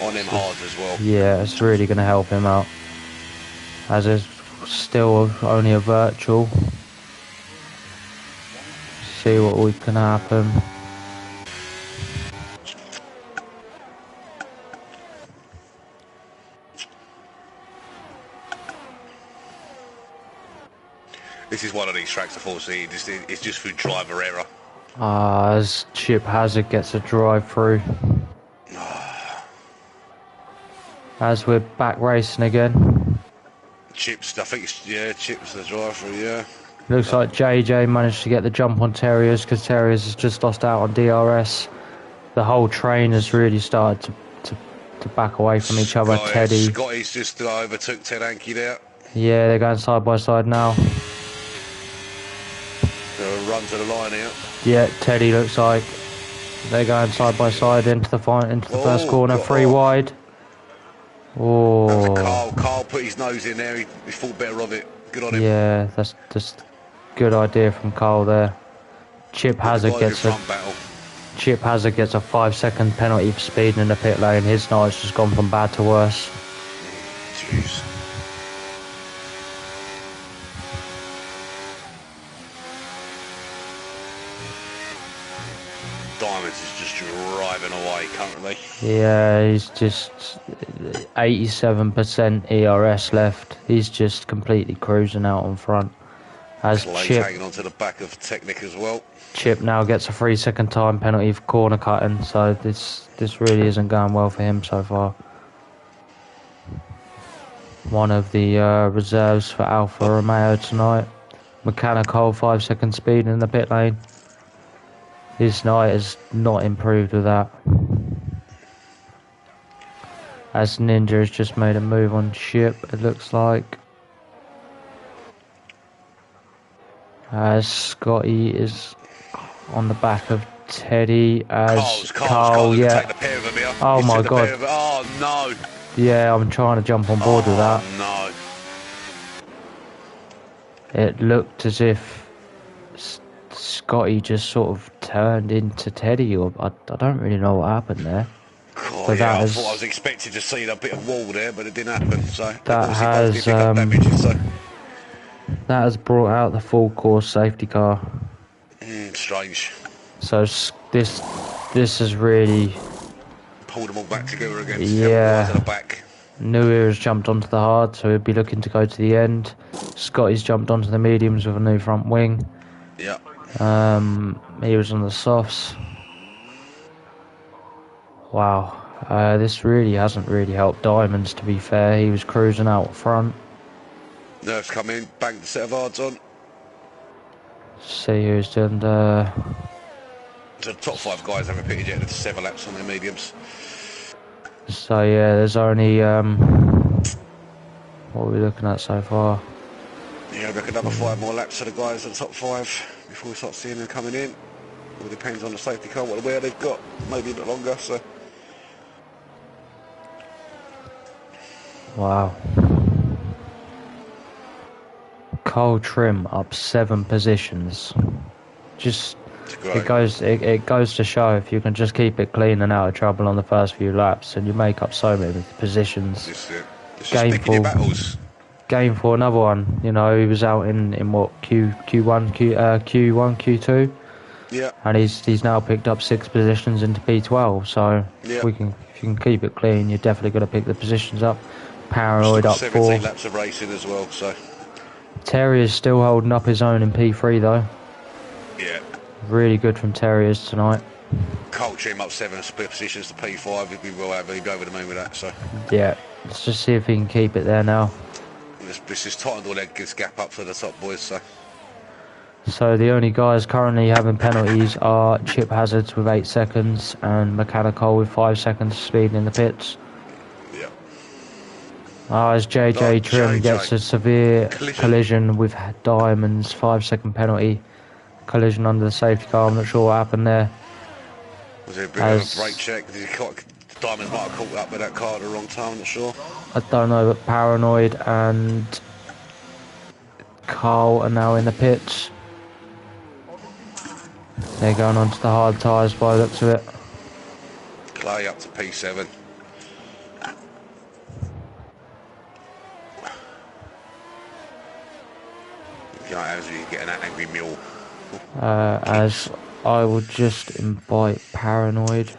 on him hard as well. Yeah, it's really going to help him out. As there's still only a virtual. See what we can happen. This is one of these tracks, unfortunately. It's just through driver error. As Chip Hazard gets a drive through. As we're back racing again. Chips, I think Chips the drive through, yeah. Looks like JJ managed to get the jump on Terriers because Terriers has just lost out on DRS. The whole train has really started to back away from each other. Teddy. Scotty's just overtook Ted Hankey there. Yeah, they're going side by side now. They'll run to the line here. Yeah, Teddy looks like they're going side by side into the first corner, three wide. Oh, Carl put his nose in there. He thought better of it. Good on him. Yeah, that's just good idea from Carl there. Chip Hazard gets a 5-second penalty for speeding in the pit lane. His night's just gone from bad to worse. Jeez. Diamonds is just driving away currently. Yeah, he's just 87% ERS left. He's just completely cruising out on front. As Clay's Chip hanging onto the back of Technic as well. Chip now gets a 3-second time penalty for corner cutting, so this really isn't going well for him so far. One of the reserves for Alfa Romeo tonight. Mechanical 5-second speed in the pit lane. His night has not improved with that. As Ninja has just made a move on Chip, it looks like. As Scotty is on the back of Teddy. As Carl, yeah. Take the pair of them here. Oh my god. Oh no. Yeah, I'm trying to jump on board with that. No. It looked as if Scotty just sort of turned into Teddy, or I don't really know what happened there. Oh, yeah, I thought I was expecting to see a bit of wall there, but it didn't happen. So that has brought out the full course safety car. Strange. So this has really pulled them all back together again. Yeah. To the back. New has jumped onto the hard, so he'll be looking to go to the end. Scotty's jumped onto the mediums with a new front wing. Yeah. He was on the softs. Wow. This really hasn't helped Diamonds, to be fair. He was cruising out front. Nerf's come in, banged the set of hards on. See who's doing the top 5 guys haven't pitted yet. There's 7 laps on their mediums. So yeah, there's only what are we looking at so far? Yeah, I reckon another 5 more laps for the guys at the top 5 before we start seeing them coming in. All depends on the safety car, what wear they've got. Maybe a bit longer. So. Wow. Cole Trim up 7 positions. Just it goes to show if you can just keep it clean and out of trouble on the first few laps, and you make up so many positions. It's just picking your battles. Game for another one. You know, he was out in what Q1, Q2. Yeah. And he's now picked up 6 positions into P12. So if you can keep it clean, you're definitely going to pick the positions up. Paranoid up 4. 17 laps of racing as well. So. Terry is still holding up his own in P3 though. Yeah. Really good from Terriers tonight. Colt Trim up 7 positions to P5. He'd be well over the moon with that. So. Yeah. Let's just see if he can keep it there now. This has tightened all that gap up for the top boys. So the only guys currently having penalties are Chip Hazards with 8 seconds and Mechanical with 5 seconds speed in the pits. Yeah. As JJ Trim gets a severe collision with Diamonds, 5-second penalty. Collision under the safety car. I'm not sure what happened there. Was it a bit of a brake check? Diamonds might have caught up with that car at the wrong time, I'm not sure. I don't know, but Paranoid and Carl are now in the pits. They're going onto the hard tyres by the looks of it. Clay up to P7. As you get an angry mule. As I would just invite Paranoid.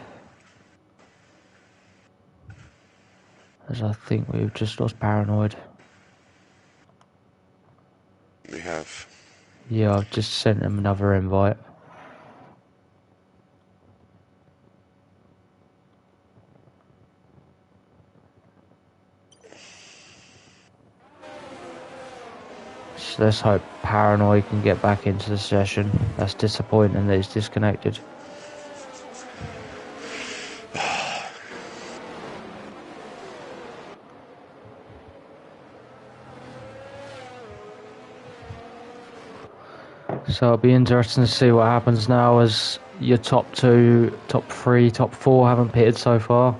As I think we've just lost Paranoid. We have. Yeah, I've just sent him another invite. So let's hope Paranoid can get back into the session. That's disappointing that he's disconnected. So it'll be interesting to see what happens now as your top 2, top 3, top 4 haven't pitted so far.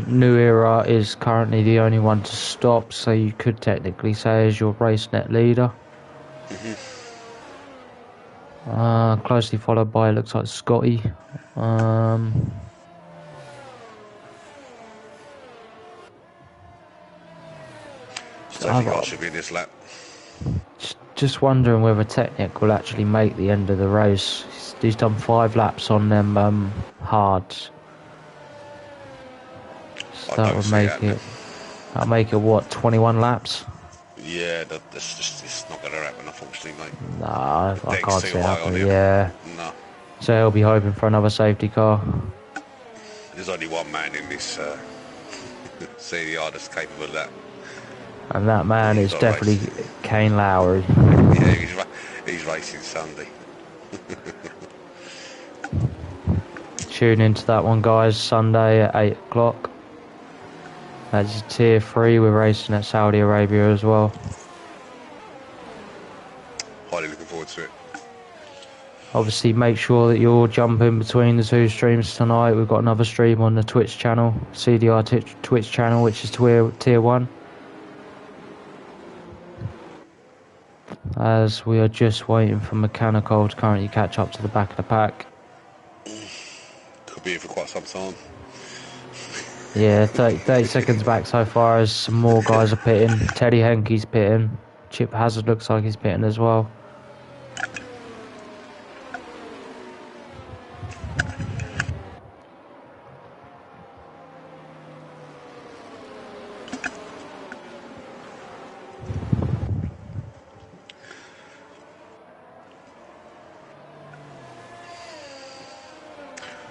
New Era is currently the only one to stop, so you could technically say is your race net leader. Closely followed by, looks like Scotty. Safety car should be in this lap. Just wondering whether Technic will actually make the end of the race. He's done 5 laps on them hards. So that would make it. That'll make it what, 21 laps? Yeah, that's just it's not going to happen, unfortunately, mate. Nah, I can't see it happening. Yeah. No. So he'll be hoping for another safety car. There's only one man in this CDR that's capable of that. And that man is definitely Kane Lowry. Yeah, he's racing Sunday. Tune into that one, guys, Sunday at 8 o'clock. That's Tier 3, we're racing at Saudi Arabia as well. Highly looking forward to it. Obviously, make sure that you're jumping between the 2 streams tonight. We've got another stream on the Twitch channel, CDR Twitch channel, which is Tier 1. As we are just waiting for Mechanical to currently catch up to the back of the pack. Could be here for quite some time. Yeah, 30 seconds back so far as some more guys are pitting. Teddy Henke's pitting. Chip Hazard looks like he's pitting as well.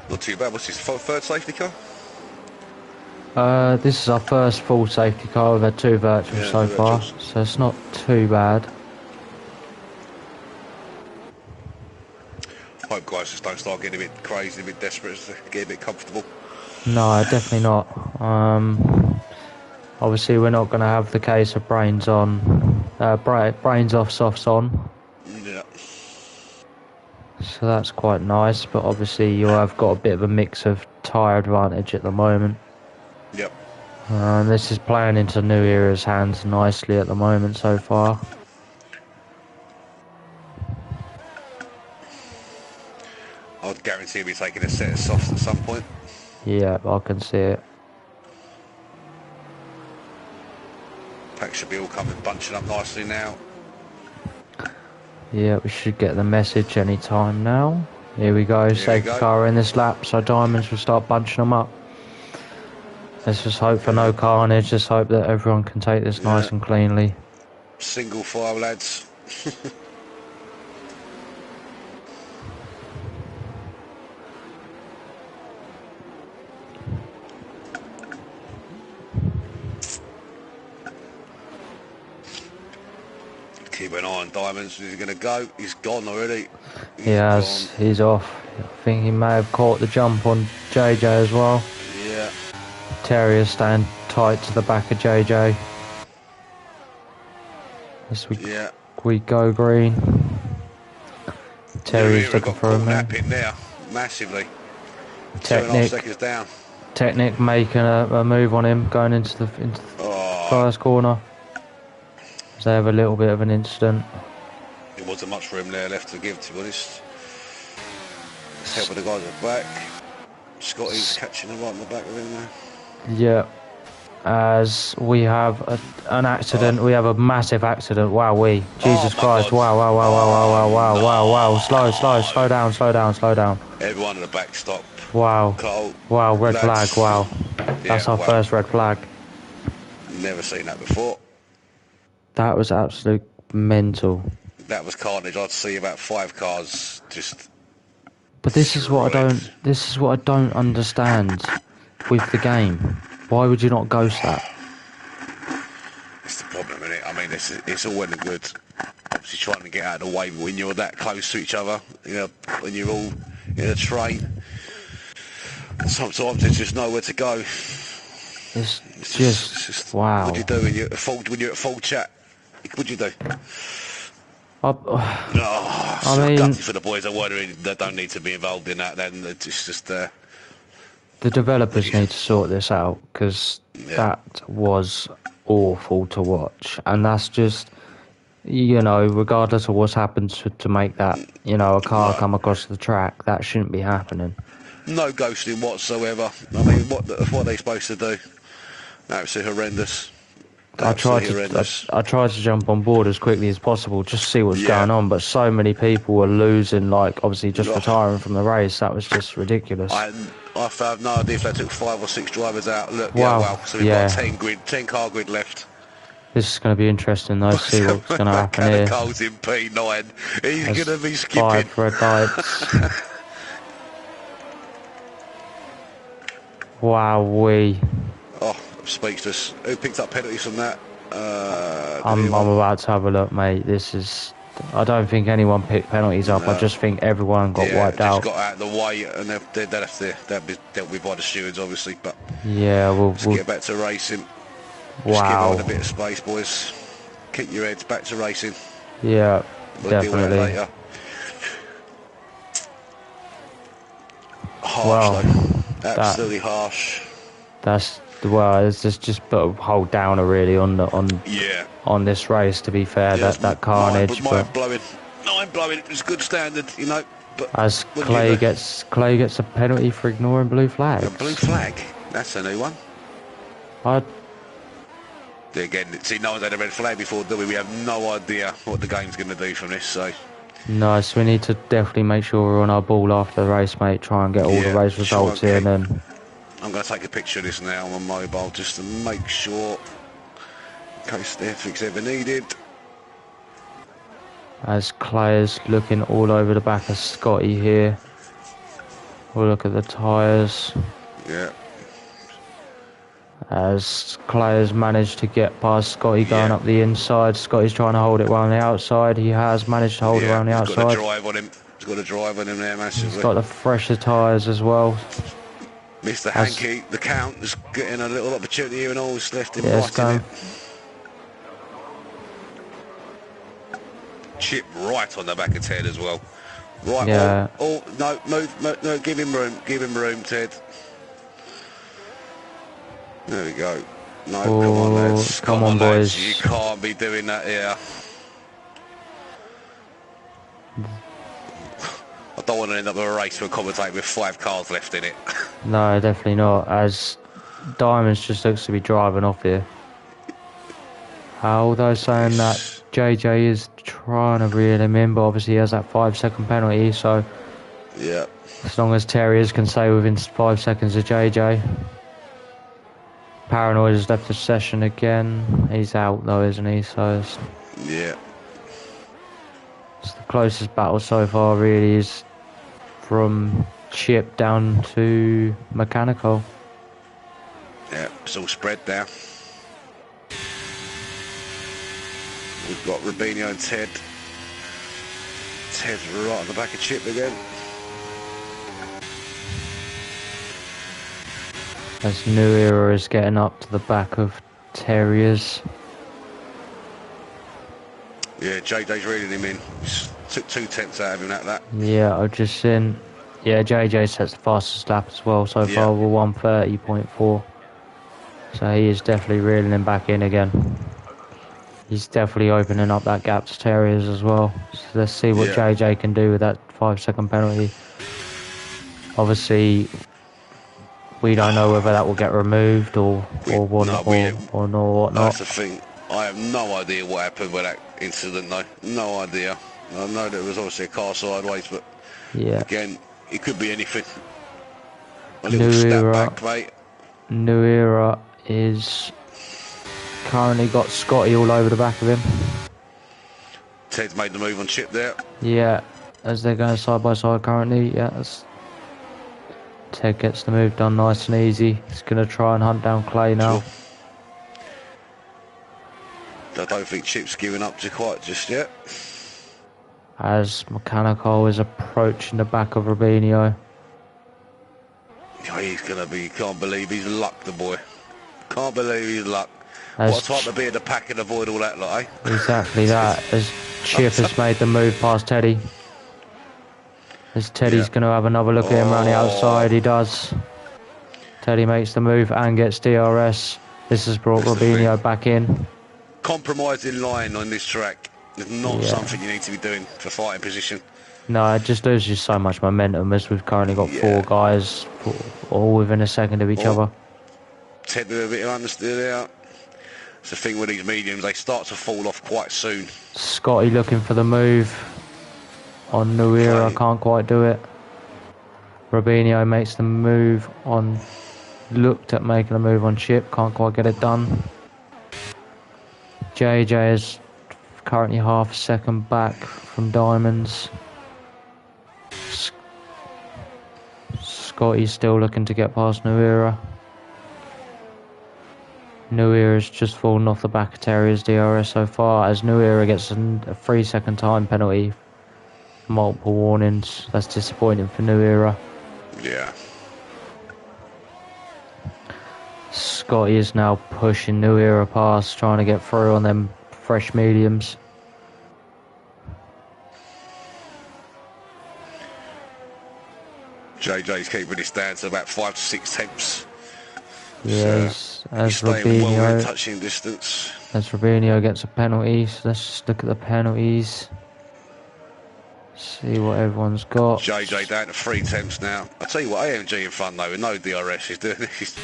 Not too bad. What's his third safety car? This is our first full safety car. We've had 2 virtuals so far, so it's not too bad. Hope guys just don't start getting a bit crazy, a bit desperate, to get a bit comfortable. No, definitely not. Obviously, we're not going to have the case of brains on, brains off, softs on. Yeah. So that's quite nice, but obviously you have got a bit of a mix of tyre advantage at the moment. Yep. This is playing into New Era's hands nicely at the moment so far. I would guarantee he'll be taking a set of softs at some point. Yeah, I can see it. Pack should be all coming bunching up nicely now. Yeah, we should get the message any time now. Here we go, safety car in this lap, so Diamonds will start bunching them up. Let's just hope for no carnage, just hope that everyone can take this nice and cleanly. Single file, lads. Keep an eye on Diamonds. Is he going to go? He's gone already. He's off. I think he may have caught the jump on JJ as well. Yeah. Terrier staying tight to the back of JJ. As we go green. Terrier's looking for a man. Napping there, massively. Technic. 2.5 seconds down. Technic making a move on him, going into the first corner. So they have a little bit of an incident. There wasn't much for him there left to give, to be honest. Let's help with the guys at the back. Scotty's catching him right in the back of him there. Yeah. As we have an accident, we have a massive accident. Wow, Jesus Christ! God. Wow! Slow down. Everyone at the back stop. Wow! Cole, Wow! Red flag! Wow! That's our first red flag. Never seen that before. That was absolute mental. That was carnage. I'd see about 5 cars just. But this is what I don't understand with the game. Why would you not ghost that? It's the problem, isn't it? I mean, it's all well and good. Obviously trying to get out of the way when you're that close to each other, you know, when you're all in a train. Sometimes there's just nowhere to go. It's just wow. What do you do when you're at full chat? What do you do? I mean, gutted for the boys that don't need to be involved in that. Then it's just. The developers need to sort this out, because that was awful to watch, and that's just, you know, regardless of what's happened to make that, you know, a car come across the track, that shouldn't be happening. No ghosting whatsoever. I mean, what are they supposed to do? Absolutely horrendous. I tried to jump on board as quickly as possible, just to see what's going on, but so many people were losing, like, obviously just retiring from the race. That was just ridiculous. I have no idea if they took 5 or 6 drivers out. Look, wow. So we've got 10 car grid left. This is going to be interesting, though, to see what's going to happen here. Cole's in P9. He's going to be skipping. 5 red lights. Wowee. Oh, I'm speechless. Who picked up penalties from that? I'm about to have a look, mate. This is... I don't think anyone picked penalties up. I just think everyone got wiped out. Got out of the way, and they'll be dealt with by the stewards, obviously. But yeah, we'll get back to racing. Wow. Just give on a bit of space, boys. Keep your heads back to racing. Yeah, we'll definitely. Deal with it later. Harsh, though. Absolutely harsh. It's just put a whole downer really on this race. To be fair, that carnage. Mind blowing. It's good standard, you know. But as Clay gets a penalty for ignoring blue flags. A blue flag. That's a new one. Again, see, no one's had a red flag before, do we? We have no idea what the game's going to do from this. So. No, so we need to definitely make sure we're on our ball after the race, mate. Try and get all the race results in and. I'm going to take a picture of this now on my mobile just to make sure, in case anything's ever needed. As Clay is looking all over the back of Scotty here. We'll look at the tyres. Yeah. As Clay has managed to get past Scotty going up the inside. Scotty's trying to hold it around the outside. He has managed to hold it around the outside. He's got a drive on him there massively. He's got the fresher tyres as well. Mr. Hankey, the Count, is getting a little opportunity here and all that's left him right in it. Chip right on the back of Ted as well. Right, no, move, no, give him room, Ted. There we go. No, come on, lads. Come on, boys. Lads. You can't be doing that here. I don't want to end up with a race to a commentator with 5 cars left in it. No, definitely not. As Diamonds just looks to be driving off here. Although saying that JJ is trying to reel him in, but obviously he has that 5-second penalty, so yeah. As long as Terriers can stay within 5 seconds of JJ. Paranoid has left the session again. He's out though, isn't he? So it's the closest battle so far really is from Chip down to Mechanical. Yeah, it's all spread now. We've got Rubinho and Ted. Ted's right on the back of Chip again. As New Era is getting up to the back of Terriers. Yeah, JJ's reeling him in. Took 2/10 out of him at that. Yeah, I've just seen. Yeah, JJ sets the fastest lap as well so far with 1:30.4. So he is definitely reeling him back in again. He's definitely opening up that gap to Terriers as well. So let's see what JJ can do with that 5-second penalty. Obviously, we don't know whether that will get removed or whatnot. That's the thing. I have no idea what happened with that incident, though. No idea. I know there was obviously a car sideways, but again, it could be anything. A little step back, mate. New Era is currently got Scotty all over the back of him. Ted's made the move on Chip there. Yeah, as they're going side by side currently. Yeah, Ted gets the move done nice and easy. He's going to try and hunt down Clay now. I don't think Chip's giving up quite just yet. As Mechanical is approaching the back of Rubinho. Oh, he's going to be, can't believe he's luck, the boy. Can't believe he's luck. What type to be in the pack and avoid all that, like, eh? Exactly that. As Chip has made the move past Teddy. As Teddy's going to have another look at him around the outside. He does. Teddy makes the move and gets DRS. This has brought Rubinho back in. Compromising line on this track is not something you need to be doing for fighting position. No, it just loses so much momentum as we've currently got 4 guys all within a second of each other. Ted with a bit of understeer there. It's the thing with these mediums, they start to fall off quite soon. Scotty looking for the move on New Era, can't quite do it. Rubinho makes the move on, looked at making a move on Chip, can't quite get it done. JJ is currently half a second back from Diamonds. Scotty's still looking to get past New Era. New Era's just fallen off the back of Terrier's DRS so far, as New Era gets a 3-second time penalty. Multiple warnings. That's disappointing for New Era. Yeah. Scotty is now pushing New Era past, trying to get through on them fresh mediums. JJ's keeping his stance about 5 to 6 tenths. Yes, so as Rubinho touching distance. As Rubinho gets a penalty, so let's just look at the penalties. See what everyone's got. JJ down to 3 tenths now. I tell you what, AMG in front though, with no DRS, he's doing this.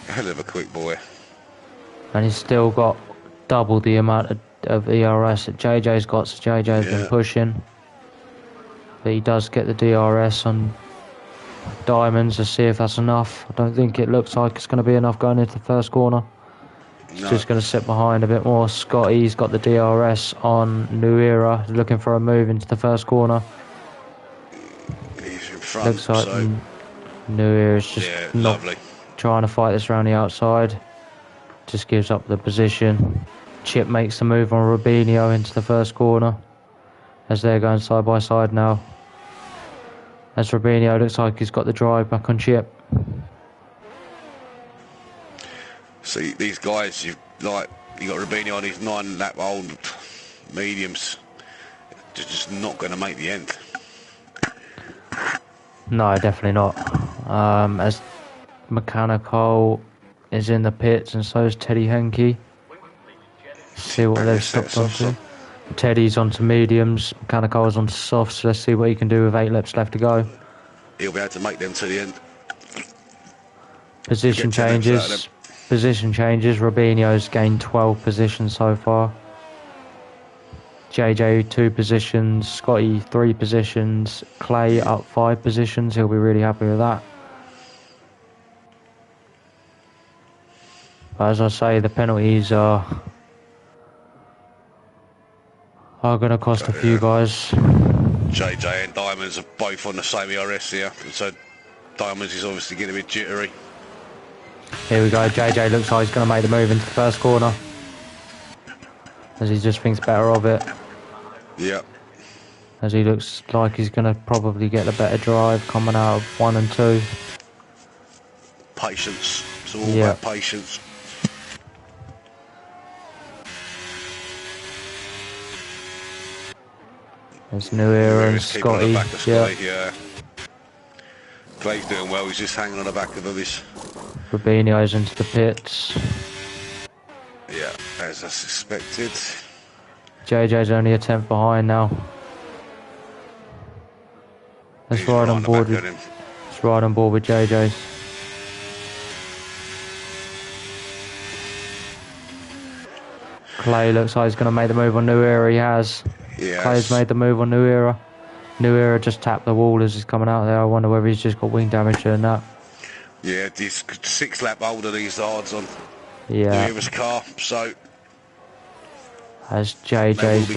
Hell of a quick boy. And he's still got double the amount of ERS that JJ's got, so JJ's been pushing. But he does get the DRS on Diamonds. To see if that's enough. I don't think it looks like it's going to be enough going into the first corner. He's just going to sit behind a bit more. Scotty's got the DRS on New Era, looking for a move into the first corner. He's in front. Looks like New Era's just not trying to fight this around the outside. Just gives up the position. Chip makes the move on Rubinho into the first corner, as they're going side by side now. As Rubinho looks like he's got the drive back on Chip. See, these guys, you got Rubinho on his 9-lap-old mediums. Just not going to make the end. No, definitely not. As Mechanical is in the pits, and so is Teddy Henke. See what they've stopped onto. Teddy's onto mediums, Mechanical's onto softs, so let's see what he can do with 8 laps left to go. He'll be able to make them to the end. Position changes. Rubinho's gained 12 positions so far. JJ 2 positions, Scotty 3 positions, Clay up 5 positions. He'll be really happy with that. But as I say, the penalties are going to cost a few guys. JJ and Diamonds are both on the same ERS here, so Diamonds is obviously getting a bit jittery. Here we go, JJ looks like he's going to make the move into the first corner, as he just thinks better of it. Yep. As he looks like he's going to probably get a better drive coming out of 1 and 2. patience. It's all about patience. There's New Era and Scotty. Yeah. Clay's doing well. He's just hanging on the back of him. Rubinho's into the pits. Yeah, as I suspected. JJ's only a tenth behind now. Let's ride on board with JJ's. Clay looks like he's going to make the move on New Era. He has. Yes. Clay's made the move on New Era. New Era just tapped the wall as he's coming out there. I wonder whether he's just got wing damage doing that. Yeah, he's 6 lap older, these odds on New Era's car, so... As JJ's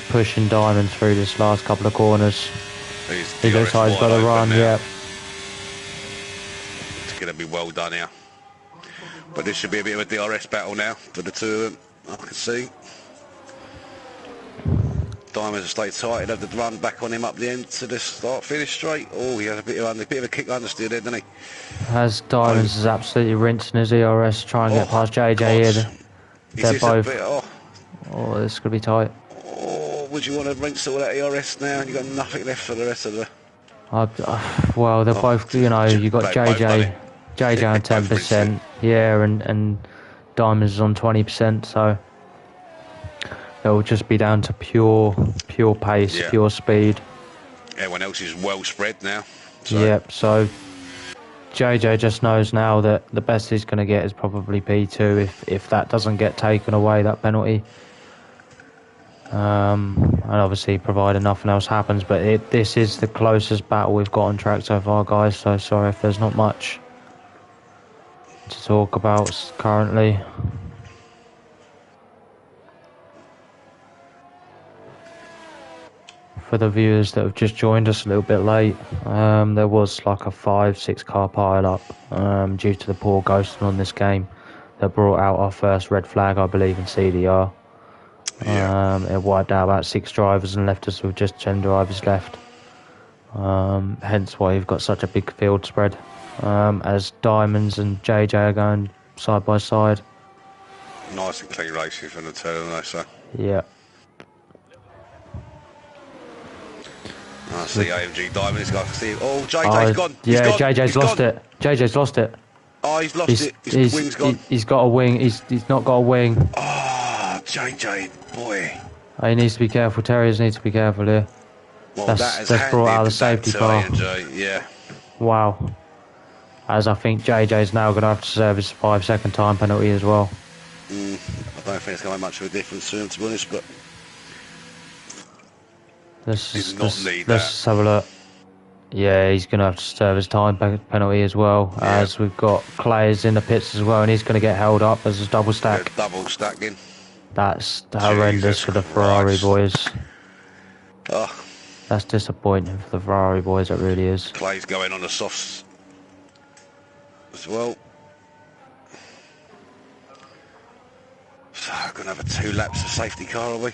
pushing Diamond through this last couple of corners. He looks like he's got a run, It's going to be well done here. But this should be a bit of a DRS battle now for the two of them, I can see. Diamonds will stay tight. He'll have the run back on him up the end to the start-finish straight. Oh, he had a bit of a kick understeer there, didn't he? As Diamonds is absolutely rinsing his ERS to try and get past JJ here. They're both... Oh, this could be tight. Oh, would you want to rinse all that ERS now and you've got nothing left for the rest of the... well, they're both, you know, you've got JJ on 10%, and Diamonds is on 20%, so... It'll just be down to pure pace, pure speed. Everyone else is well spread now. So JJ just knows now that the best he's going to get is probably P2 if that doesn't get taken away, that penalty. And obviously provided nothing else happens, but this is the closest battle we've got on track so far, guys, so sorry if there's not much to talk about currently. For the viewers that have just joined us a little bit late, there was like a 5-6 car pile up due to the poor ghosting on this game that brought out our first red flag, I believe, in CDR. It wiped out about 6 drivers and left us with just 10 drivers left. Hence why you've got such a big field spread, as Diamonds and JJ are going side by side. Nice and clean racing from the two of them, so. Yeah. I see AMG Diamond, this guy can see. Oh, JJ's gone. Yeah, JJ's lost it. JJ's lost it. Oh, he's lost it. His wing's gone. He's got a wing. He's not got a wing. Oh, JJ, boy. He needs to be careful. Terriers need to be careful here. Well, that's brought out of the safety car. AMG, yeah. Wow. As I think JJ's now going to have to serve his 5-second time penalty as well. I don't think it's going to make much of a difference to him, to be honest, but... Let's just have a look. Yeah, he's going to have to serve his time penalty as well, as we've got Clay's in the pits as well, and he's going to get held up as a double stack. Double stacking. That's horrendous for the Ferrari boys. Oh. That's disappointing for the Ferrari boys, it really is. Clay's going on the softs as well. So we're going to have 2 laps of safety car, are we?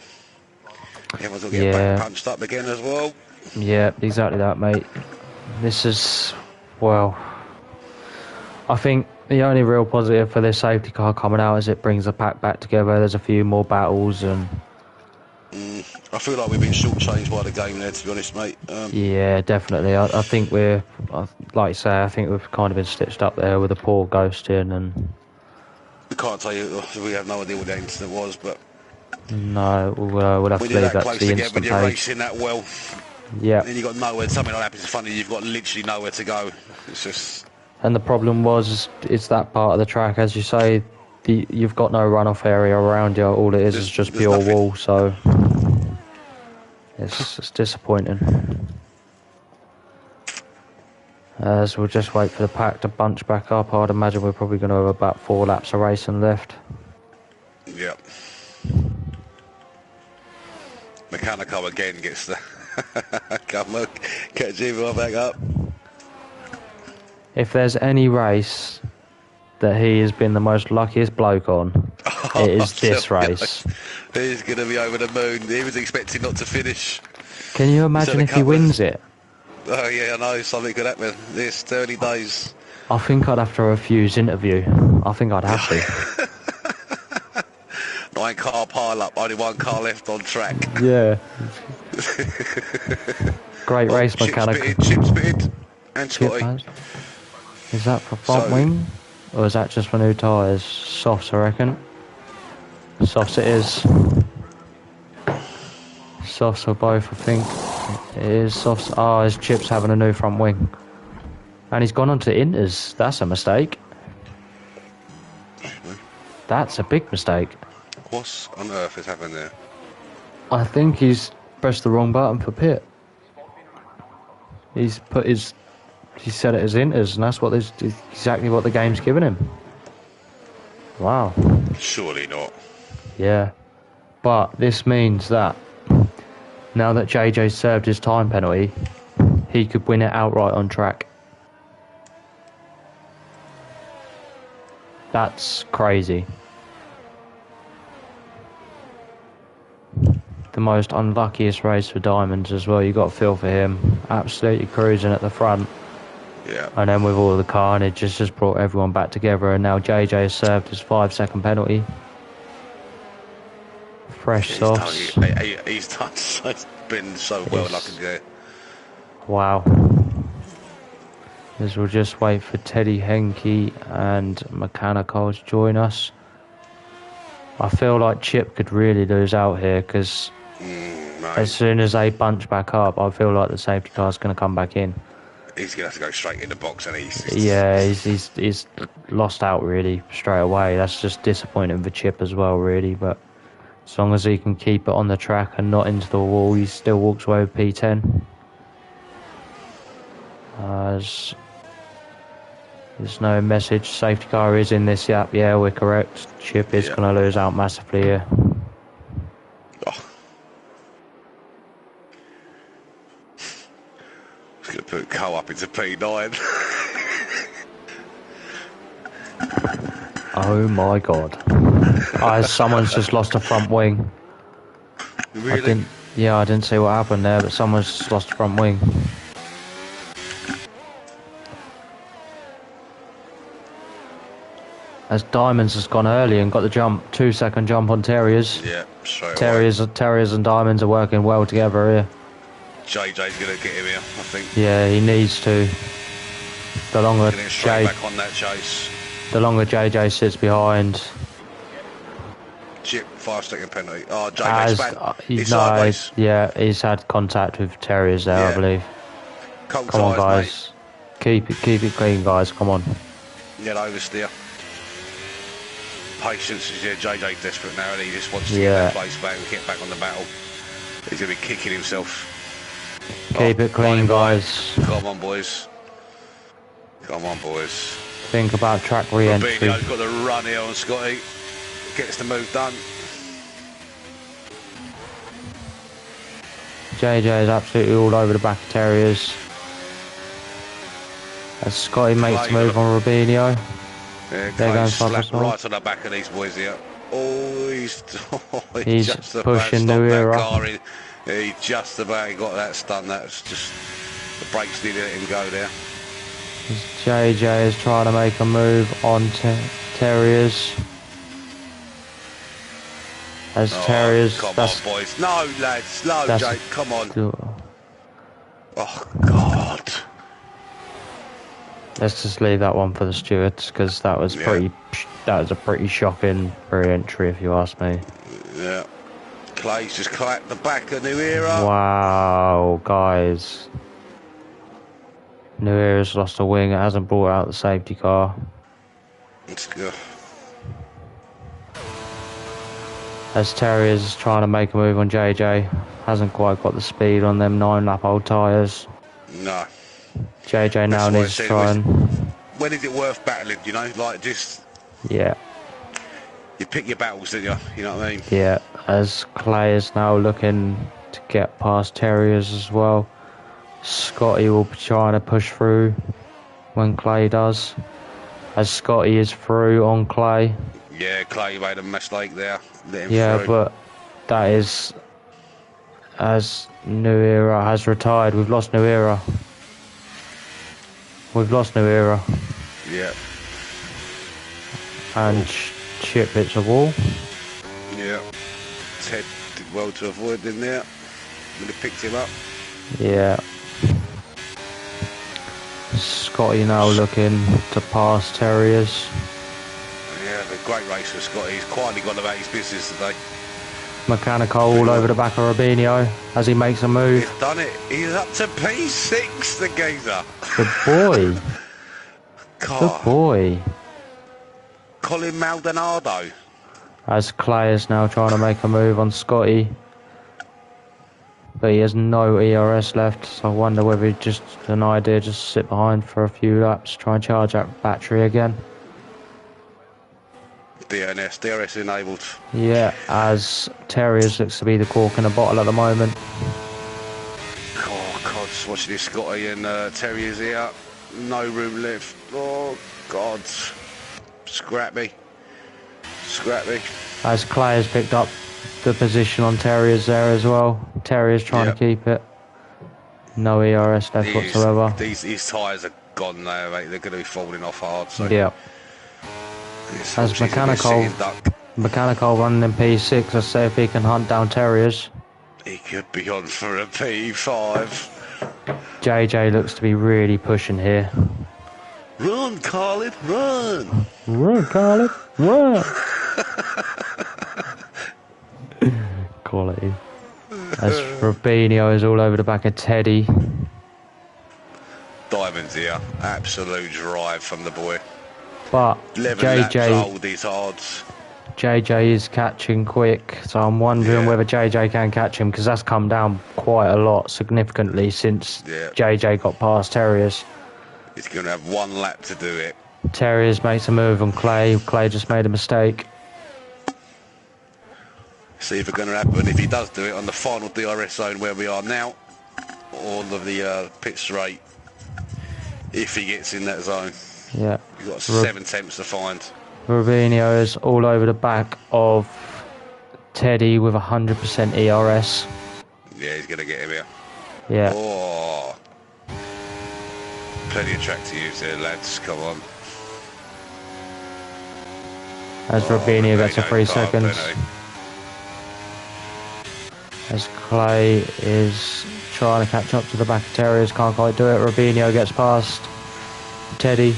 Everyone's going to get back punched up again as well. Yeah, exactly that, mate. This is, well, I think the only real positive for this safety car coming out is it brings the pack back together. There's a few more battles and... I feel like we've been shortchanged by the game there, to be honest, mate. Yeah, definitely. I think we're, like you say, I think we've kind of been stitched up there with the poor ghosting and... We can't tell you, we have no idea what the incident was, but... No, we'll have to leave that to the instant when you're page. racing that well, and you've got nowhere, something like that happens in front of you, you've got literally nowhere to go. It's just... And the problem was, it's that part of the track, as you say, you've got no runoff area around you, all it is just pure wall, so... It's disappointing. So we'll just wait for the pack to bunch back up. I'd imagine we're probably going to have about 4 laps of racing left. Yep. Mechanico again gets the... Come on, catch everyone back up. If there's any race that he has been the most luckiest bloke on, it is this race. He's going to be over the moon. He was expecting not to finish. Can you imagine if he wins it? Oh yeah, I know, something could happen. This 30 days. I think I'd have to refuse interview. I think I'd have to. 9-car pile up, only 1 car left on track. Yeah. Great race mechanic. Chip spitted, and Scotty. Is that for front wing? Or is that just for new tyres? Softs, I reckon. Softs it is. Softs for both, I think. It is softs. Oh, his Chip's having a new front wing. And he's gone on to inters. That's a mistake. That's a big mistake. What on earth is happening there? I think he's pressed the wrong button for pit. He set it as inters, and that's exactly what the game's given him. Wow. Surely not. Yeah. But this means that now that JJ served his time penalty, he could win it outright on track. That's crazy. The most unluckiest race for Diamonds as well. You got to feel for him. Absolutely cruising at the front. Yeah. And then with all the carnage, it's just brought everyone back together. And now JJ has served his 5-second penalty. Fresh softs. He's done been so well lucky there. Wow. As we'll just wait for Teddy Henke and Mechanical to join us. I feel like Chip could really lose out here because as soon as they bunch back up, I feel like the safety car's going to come back in. He's going to have to go straight in the box, and he's lost out really straight away. That's just disappointing for Chip as well, really. But as long as he can keep it on the track and not into the wall, he still walks away with P10. There's no message. Safety car is in this yap. Yeah, we're correct. Chip is going to lose out massively here. Oh. He's going to put Cole up into P9. Oh my god. Someone's just lost a front wing. Really? I didn't see what happened there, but someone's just lost a front wing. As Diamonds has gone early and got the jump, 2-second jump on Terriers. Yeah, straight Terriers and Diamonds are working well together here. JJ's going to get him here, I think. Yeah, he needs to. The longer back on that chase. The longer JJ sits behind. Chip, 5-second penalty. Oh, JJ's back. He's sideways. Yeah, he's had contact with Terriers there, I believe. Come on, guys. Mate. Keep it clean, guys. Come on. Yeah, oversteer. Patience is JJ's desperate now, and he just wants to get that place back and get back on the battle. He's going to be kicking himself. Keep it clean, guys. Come on, boys. Come on, boys. Think about track re-entry. Rubinio's got the run here on Scotty. Gets the move done. JJ is absolutely all over the back of Terriers. As Scotty makes the move on Rubinio. Yeah, they're going slap right on the back of these boys here. Oh, he's just pushing New Era. He just about got that stun. That's just the brakes didn't let him go there. JJ is trying to make a move on Terriers. As Terriers. Come on, boys. No, lads. Slow, Jake. Come on. Oh, God. Let's just leave that one for the stewards because that was a pretty shocking re-entry, if you ask me. Yeah. Clay's just clapped the back of New Era. Wow, guys. New Era's lost a wing. It hasn't brought out the safety car. It's good. As Terriers is trying to make a move on JJ. Hasn't quite got the speed on them 9-lap-old tyres. No. JJ now needs to try and... When is it worth battling, you know? Like, just... Yeah. You pick your battles, don't you? You know what I mean? Yeah. As Clay is now looking to get past Terriers as well. Scotty will be trying to push through when Clay does. As Scotty is through on Clay. Yeah, Clay made a mistake there. Let him through. But that is... As New Era has retired. We've lost New Era. We've lost New Era. Yeah. And Chip hits a wall. Yeah. Ted did well to avoid him there. Would have picked him up. Yeah. Scotty now looking to pass Terriers. Yeah, the great racer, Scott. He's quietly gone about his business today. Mechanical all over the back of Rubinho as he makes a move. He's done it. He's up to P6, the geezer. Good boy. God. Good boy. Colin Maldonado. As Clay is now trying to make a move on Scotty. But he has no ERS left, so I wonder whether it's just an idea just sit behind for a few laps, try and charge that battery again. DRS enabled. Yeah, as Terriers looks to be the cork in the bottle at the moment. Oh, God, just watching this Scotty and Terriers here. No room left. Oh, God. Scrappy. Scrappy. As Clay has picked up the position on Terriers there as well. Terriers trying to keep it. No ERS left whatsoever. His tyres are gone now, mate. They're going to be falling off hard. So. Yeah. As Mechanical running in P6, let's see if he can hunt down Terriers. He could be on for a P5. JJ looks to be really pushing here. Run, Colin, run! Run, Colin, run! Quality. As Rubinho is all over the back of Teddy. Diamonds here. Absolute drive from the boy. But 11 laps old, these odds. JJ is catching quick, so I'm wondering whether JJ can catch him, because that's come down quite a lot, significantly, since JJ got past Terriers. He's going to have one lap to do it. Terriers makes a move on Clay. Clay just made a mistake. See if it's going to happen. If he does do it on the final DRS zone where we are now, or the pit straight, if he gets in that zone. Yeah. You've got 7 attempts to find. Rubinho is all over the back of Teddy with 100% ERS. Yeah, he's going to get him here. Yeah. Oh. Plenty of track to use there, lads. Come on. As Rubinho gets a 3 seconds. As Clay is trying to catch up to the back of Terriers, can't quite do it. Rubinho gets past Teddy.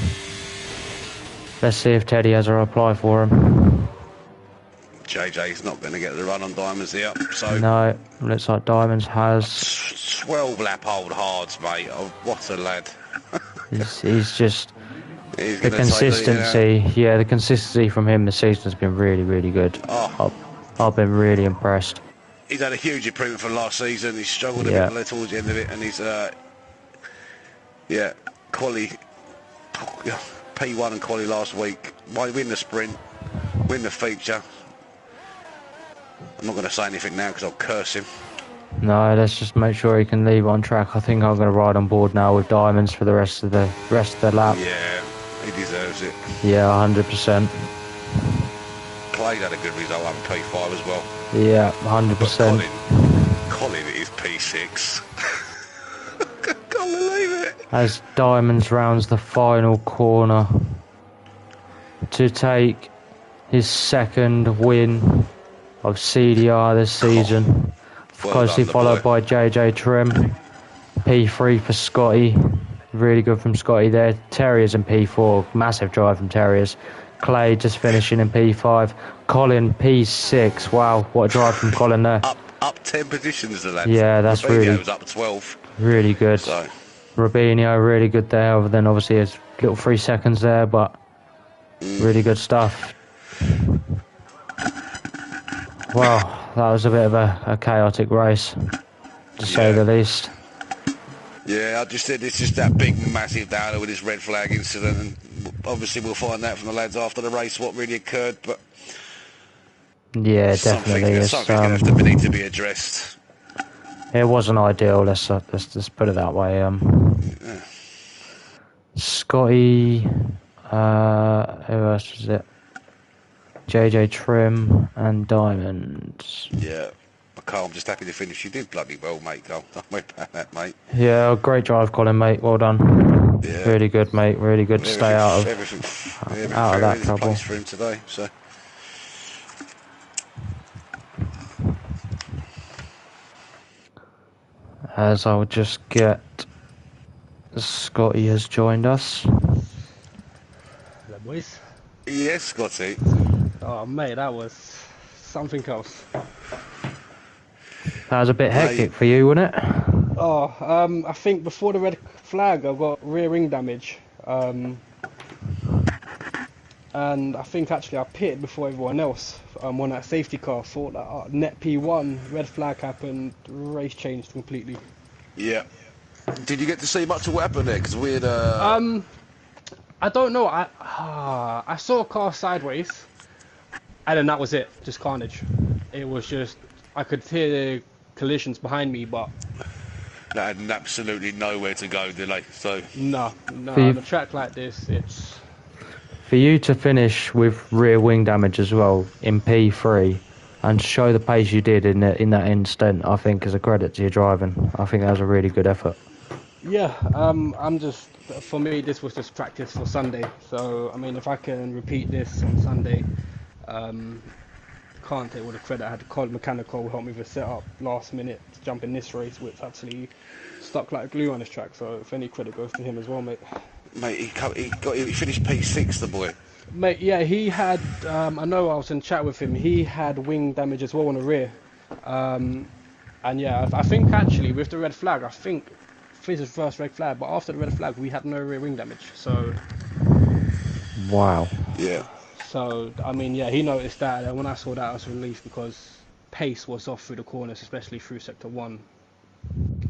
Let's see if Teddy has a reply for him. JJ's not going to get the run on Diamonds here, so... No, looks like Diamonds has... 12 lap old hards, mate. Oh, what a lad. he's just... the consistency, the consistency from him this season has been really, really good. Oh. I've been really impressed. He's had a huge improvement from last season. He struggled a bit towards the end of it, and he's, quali... P1 and quali last week. Might win the sprint, win the feature. I'm not going to say anything now because I'll curse him. No, let's just make sure he can leave on track. I think I'm going to ride on board now with Diamonds for the rest of the lap. Yeah, he deserves it. Yeah, 100%. Clay's had a good result on P5 as well. Yeah, 100%. Colin is P6. Can't believe it. As Diamonds rounds the final corner to take his second win of CDR this season. Closely followed by JJ Trim. P3 for Scotty. Really good from Scotty there. Terriers in P4. Massive drive from Terriers. Clay just finishing in P5. Colin P6. Wow, what a drive from Colin there. Up 10 positions, the lad. Yeah, that's really... was up 12. Really good. So. Rubinho, really good there, other than obviously his little 3 seconds there, but really good stuff. Well, that was a bit of a chaotic race, to say the least. Yeah, I just said it's just that big, massive downer with this red flag incident, and obviously we'll find out from the lads after the race what really occurred, but... Yeah, definitely. Something's going to need to be addressed. It wasn't ideal, let's just put it that way. Scotty, who else was it? JJ Trim and Diamonds. Yeah, Carl, I'm just happy to finish. You did bloody well, mate, Carl. Don't worry about that, mate. Yeah, great drive, Colin, mate. Well done. Yeah. Really good, mate. Really good to stay out of Everything out of fair that in trouble. place for him today. So. As I'll just get Scotty has joined us. Hello, boys. Yes, Scotty. Oh, mate, that was something else. That was a bit hectic for you, wasn't it? Oh, I think before the red flag, I got rear wing damage. And I think actually I pitted before everyone else on that safety car. Thought that net P1, red flag happened, race changed completely. Yeah. Did you get to see much of what happened there? Because we had. I don't know. I saw a car sideways, and then that was it. Just carnage. It was just I could hear the collisions behind me, but They had absolutely nowhere to go, did they? So. no, For you- on a track like this, it's For you to finish with rear wing damage as well in P3 and show the pace you did in that instant, I think is a credit to your driving. I think that was a really good effort. yeah. I'm just for me this was just practice for Sunday. So I mean, if I can repeat this on Sunday, can't take all the credit. I had Cole Mechanical help me with the setup last minute to jump in this race, which actually stuck like glue on this track. So if any credit goes to him as well, mate. Mate, he finished P6, the boy. Mate, yeah, he had. I know I was in chat with him. He had wing damage as well on the rear, and yeah, I think actually with the red flag, I think this is the first red flag. But after the red flag, we had no rear wing damage. So, Wow. Yeah. so I mean, yeah, he noticed that, and when I saw that, I was relieved because pace was off through the corners, especially through sector 1.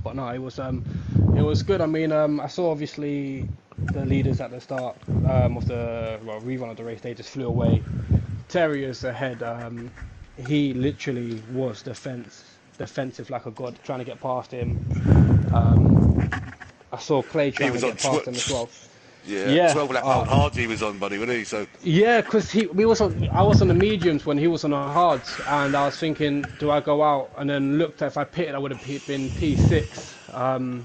But no, it was good. I mean, I saw obviously the leaders at the start of the rerun of the race. They just flew away. Terriers ahead. He literally was defensive like a god, trying to get past him. I saw Clay trying to get past him as well. Yeah. 12 lap hard he was on, buddy, wasn't he? So. Yeah, because I was on the mediums when he was on the hards, and I was thinking, do I go out? And then looked, if I pitted, I would have been P6.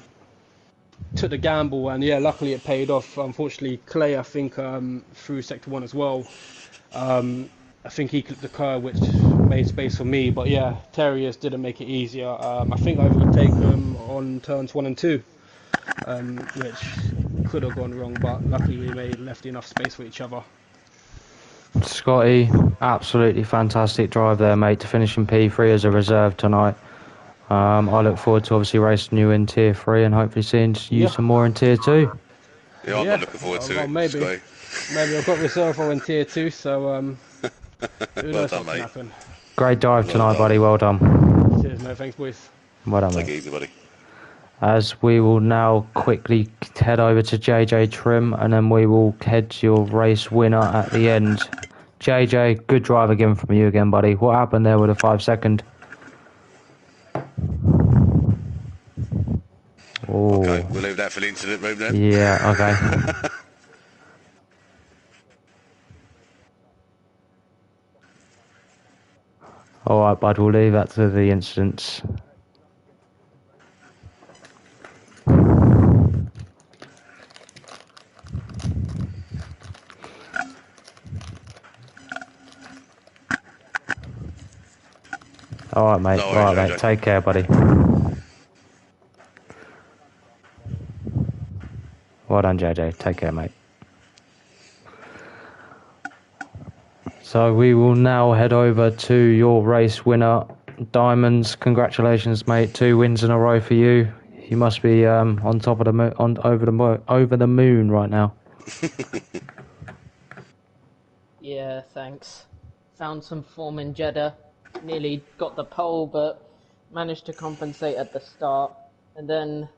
Took the gamble, and yeah, luckily it paid off. Unfortunately, Clay, I think, through sector 1 as well. I think he clipped the curve, which made space for me. But yeah, Terriers didn't make it easier. I think I overtake him on turns 1 and 2, which could have gone wrong, but luckily we left enough space for each other. Scotty, absolutely fantastic drive there, mate, to finish in P3 as a reserve tonight. I look forward to obviously racing you in Tier 3 and hopefully seeing you some more in Tier 2. Yeah, I'm not looking forward to it. Maybe I've got reserve for in Tier 2, so who knows what can happen. Great dive tonight, buddy. Well done. Cheers, mate. Thanks, boys. Well done, Take mate. it easy, buddy. As we will now quickly head over to JJ Trim and then we will head to your race winner at the end. JJ, good drive again from you again, buddy. What happened there with a 5 second? Oh. Okay, we'll leave that for the incident room then. Yeah, okay. Alright, bud, we'll leave that to the incidents. Alright, mate. No, Alright, mate. Take care, buddy. Well done, JJ. Take care, mate. So we will now head over to your race winner, Diamonds. Congratulations, mate. 2 wins in a row for you. You must be on top of the over the moon right now. Yeah, thanks. Found some form in Jeddah. Nearly got the pole, but managed to compensate at the start. And then,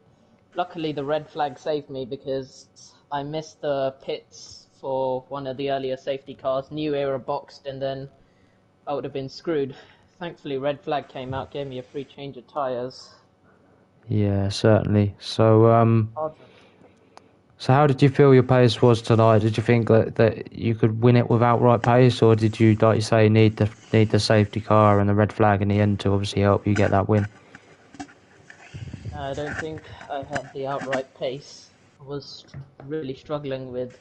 luckily, the red flag saved me because I missed the pits for one of the earlier safety cars. New era boxed, and then I would have been screwed. Thankfully, red flag came out, gave me a free change of tyres. Yeah, certainly. So, so how did you feel your pace was tonight? Did you think that you could win it with outright pace, or did you, like you say, need the safety car and the red flag in the end to obviously help you get that win? I don't think I had the outright pace. was really struggling with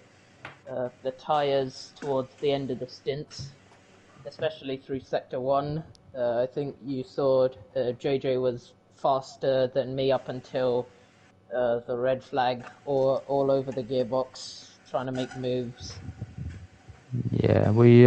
the tyres towards the end of the stints, especially through Sector 1. I think you saw JJ was faster than me up until the red flag, or all over the gearbox, trying to make moves. Yeah, we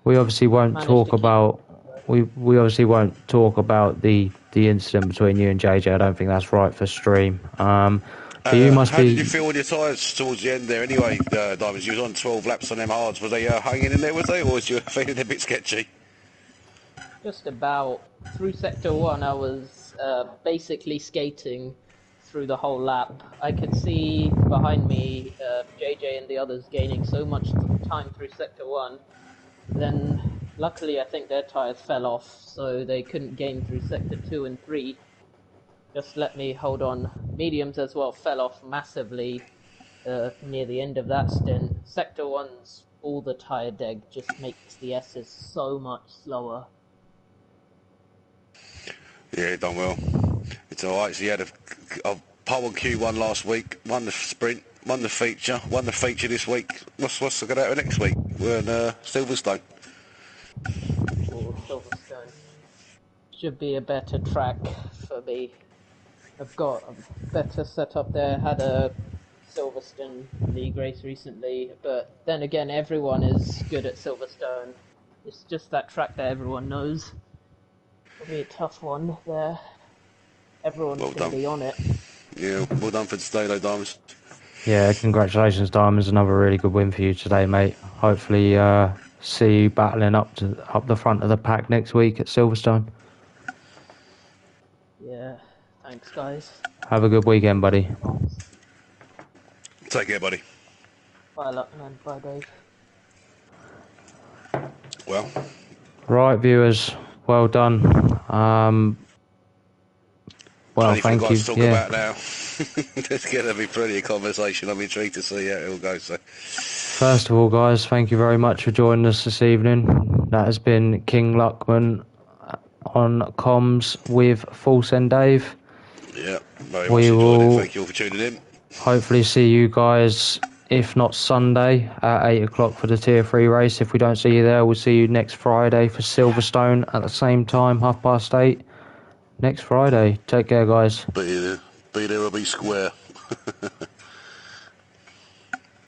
obviously won't Managed talk to keep. about we obviously won't talk about the incident between you and JJ. I don't think that's right for stream. But you must How did you be. feel with your tyres towards the end there anyway, Diamonds? You was on 12 laps on them hards. Was they hanging in there, was they? Or was you feeling a bit sketchy? Just about through Sector 1, I was basically skating through the whole lap. I could see behind me JJ and the others gaining so much time through Sector 1. Then, luckily, I think their tyres fell off, so they couldn't gain through Sector 2 and 3. Just let me hold on. Mediums as well fell off massively near the end of that stint. Sector 1's all the tyre deg just makes the S's so much slower. Yeah, done well. It's alright. So you had a pole on Q1 last week, won the sprint, won the feature this week. What's going to happen next week? We're in Silverstone. Or Silverstone. Should be a better track for me. I've got a better setup there. Had a Silverstone league race recently, but then again, everyone is good at Silverstone. It's just that track that everyone knows. It'll be a tough one there. Everyone's Well going to done. be on it. Yeah, well done for today, though, Diamonds. Yeah, congratulations, Diamonds. Another really good win for you today, mate. Hopefully, see you battling up the front of the pack next week at Silverstone. Yeah, thanks, guys. Have a good weekend, buddy. Take care, buddy. Bye, Luckman. Bye, Dave. Well, Right, viewers, well done. Well, anything thank you. guys to talk about now? There's going to be plenty of conversation. I'm intrigued to see how it all goes. So. First of all, guys, thank you very much for joining us this evening. That has been King Luckman on comms with Full Send Dave. Yeah, very We much enjoyed will it. Thank you all for tuning in. hopefully see you guys, if not Sunday, at 8 o'clock for the Tier 3 race. If we don't see you there, we'll see you next Friday for Silverstone at the same time, 8:30. Next Friday. Take care, guys. Be there or be square.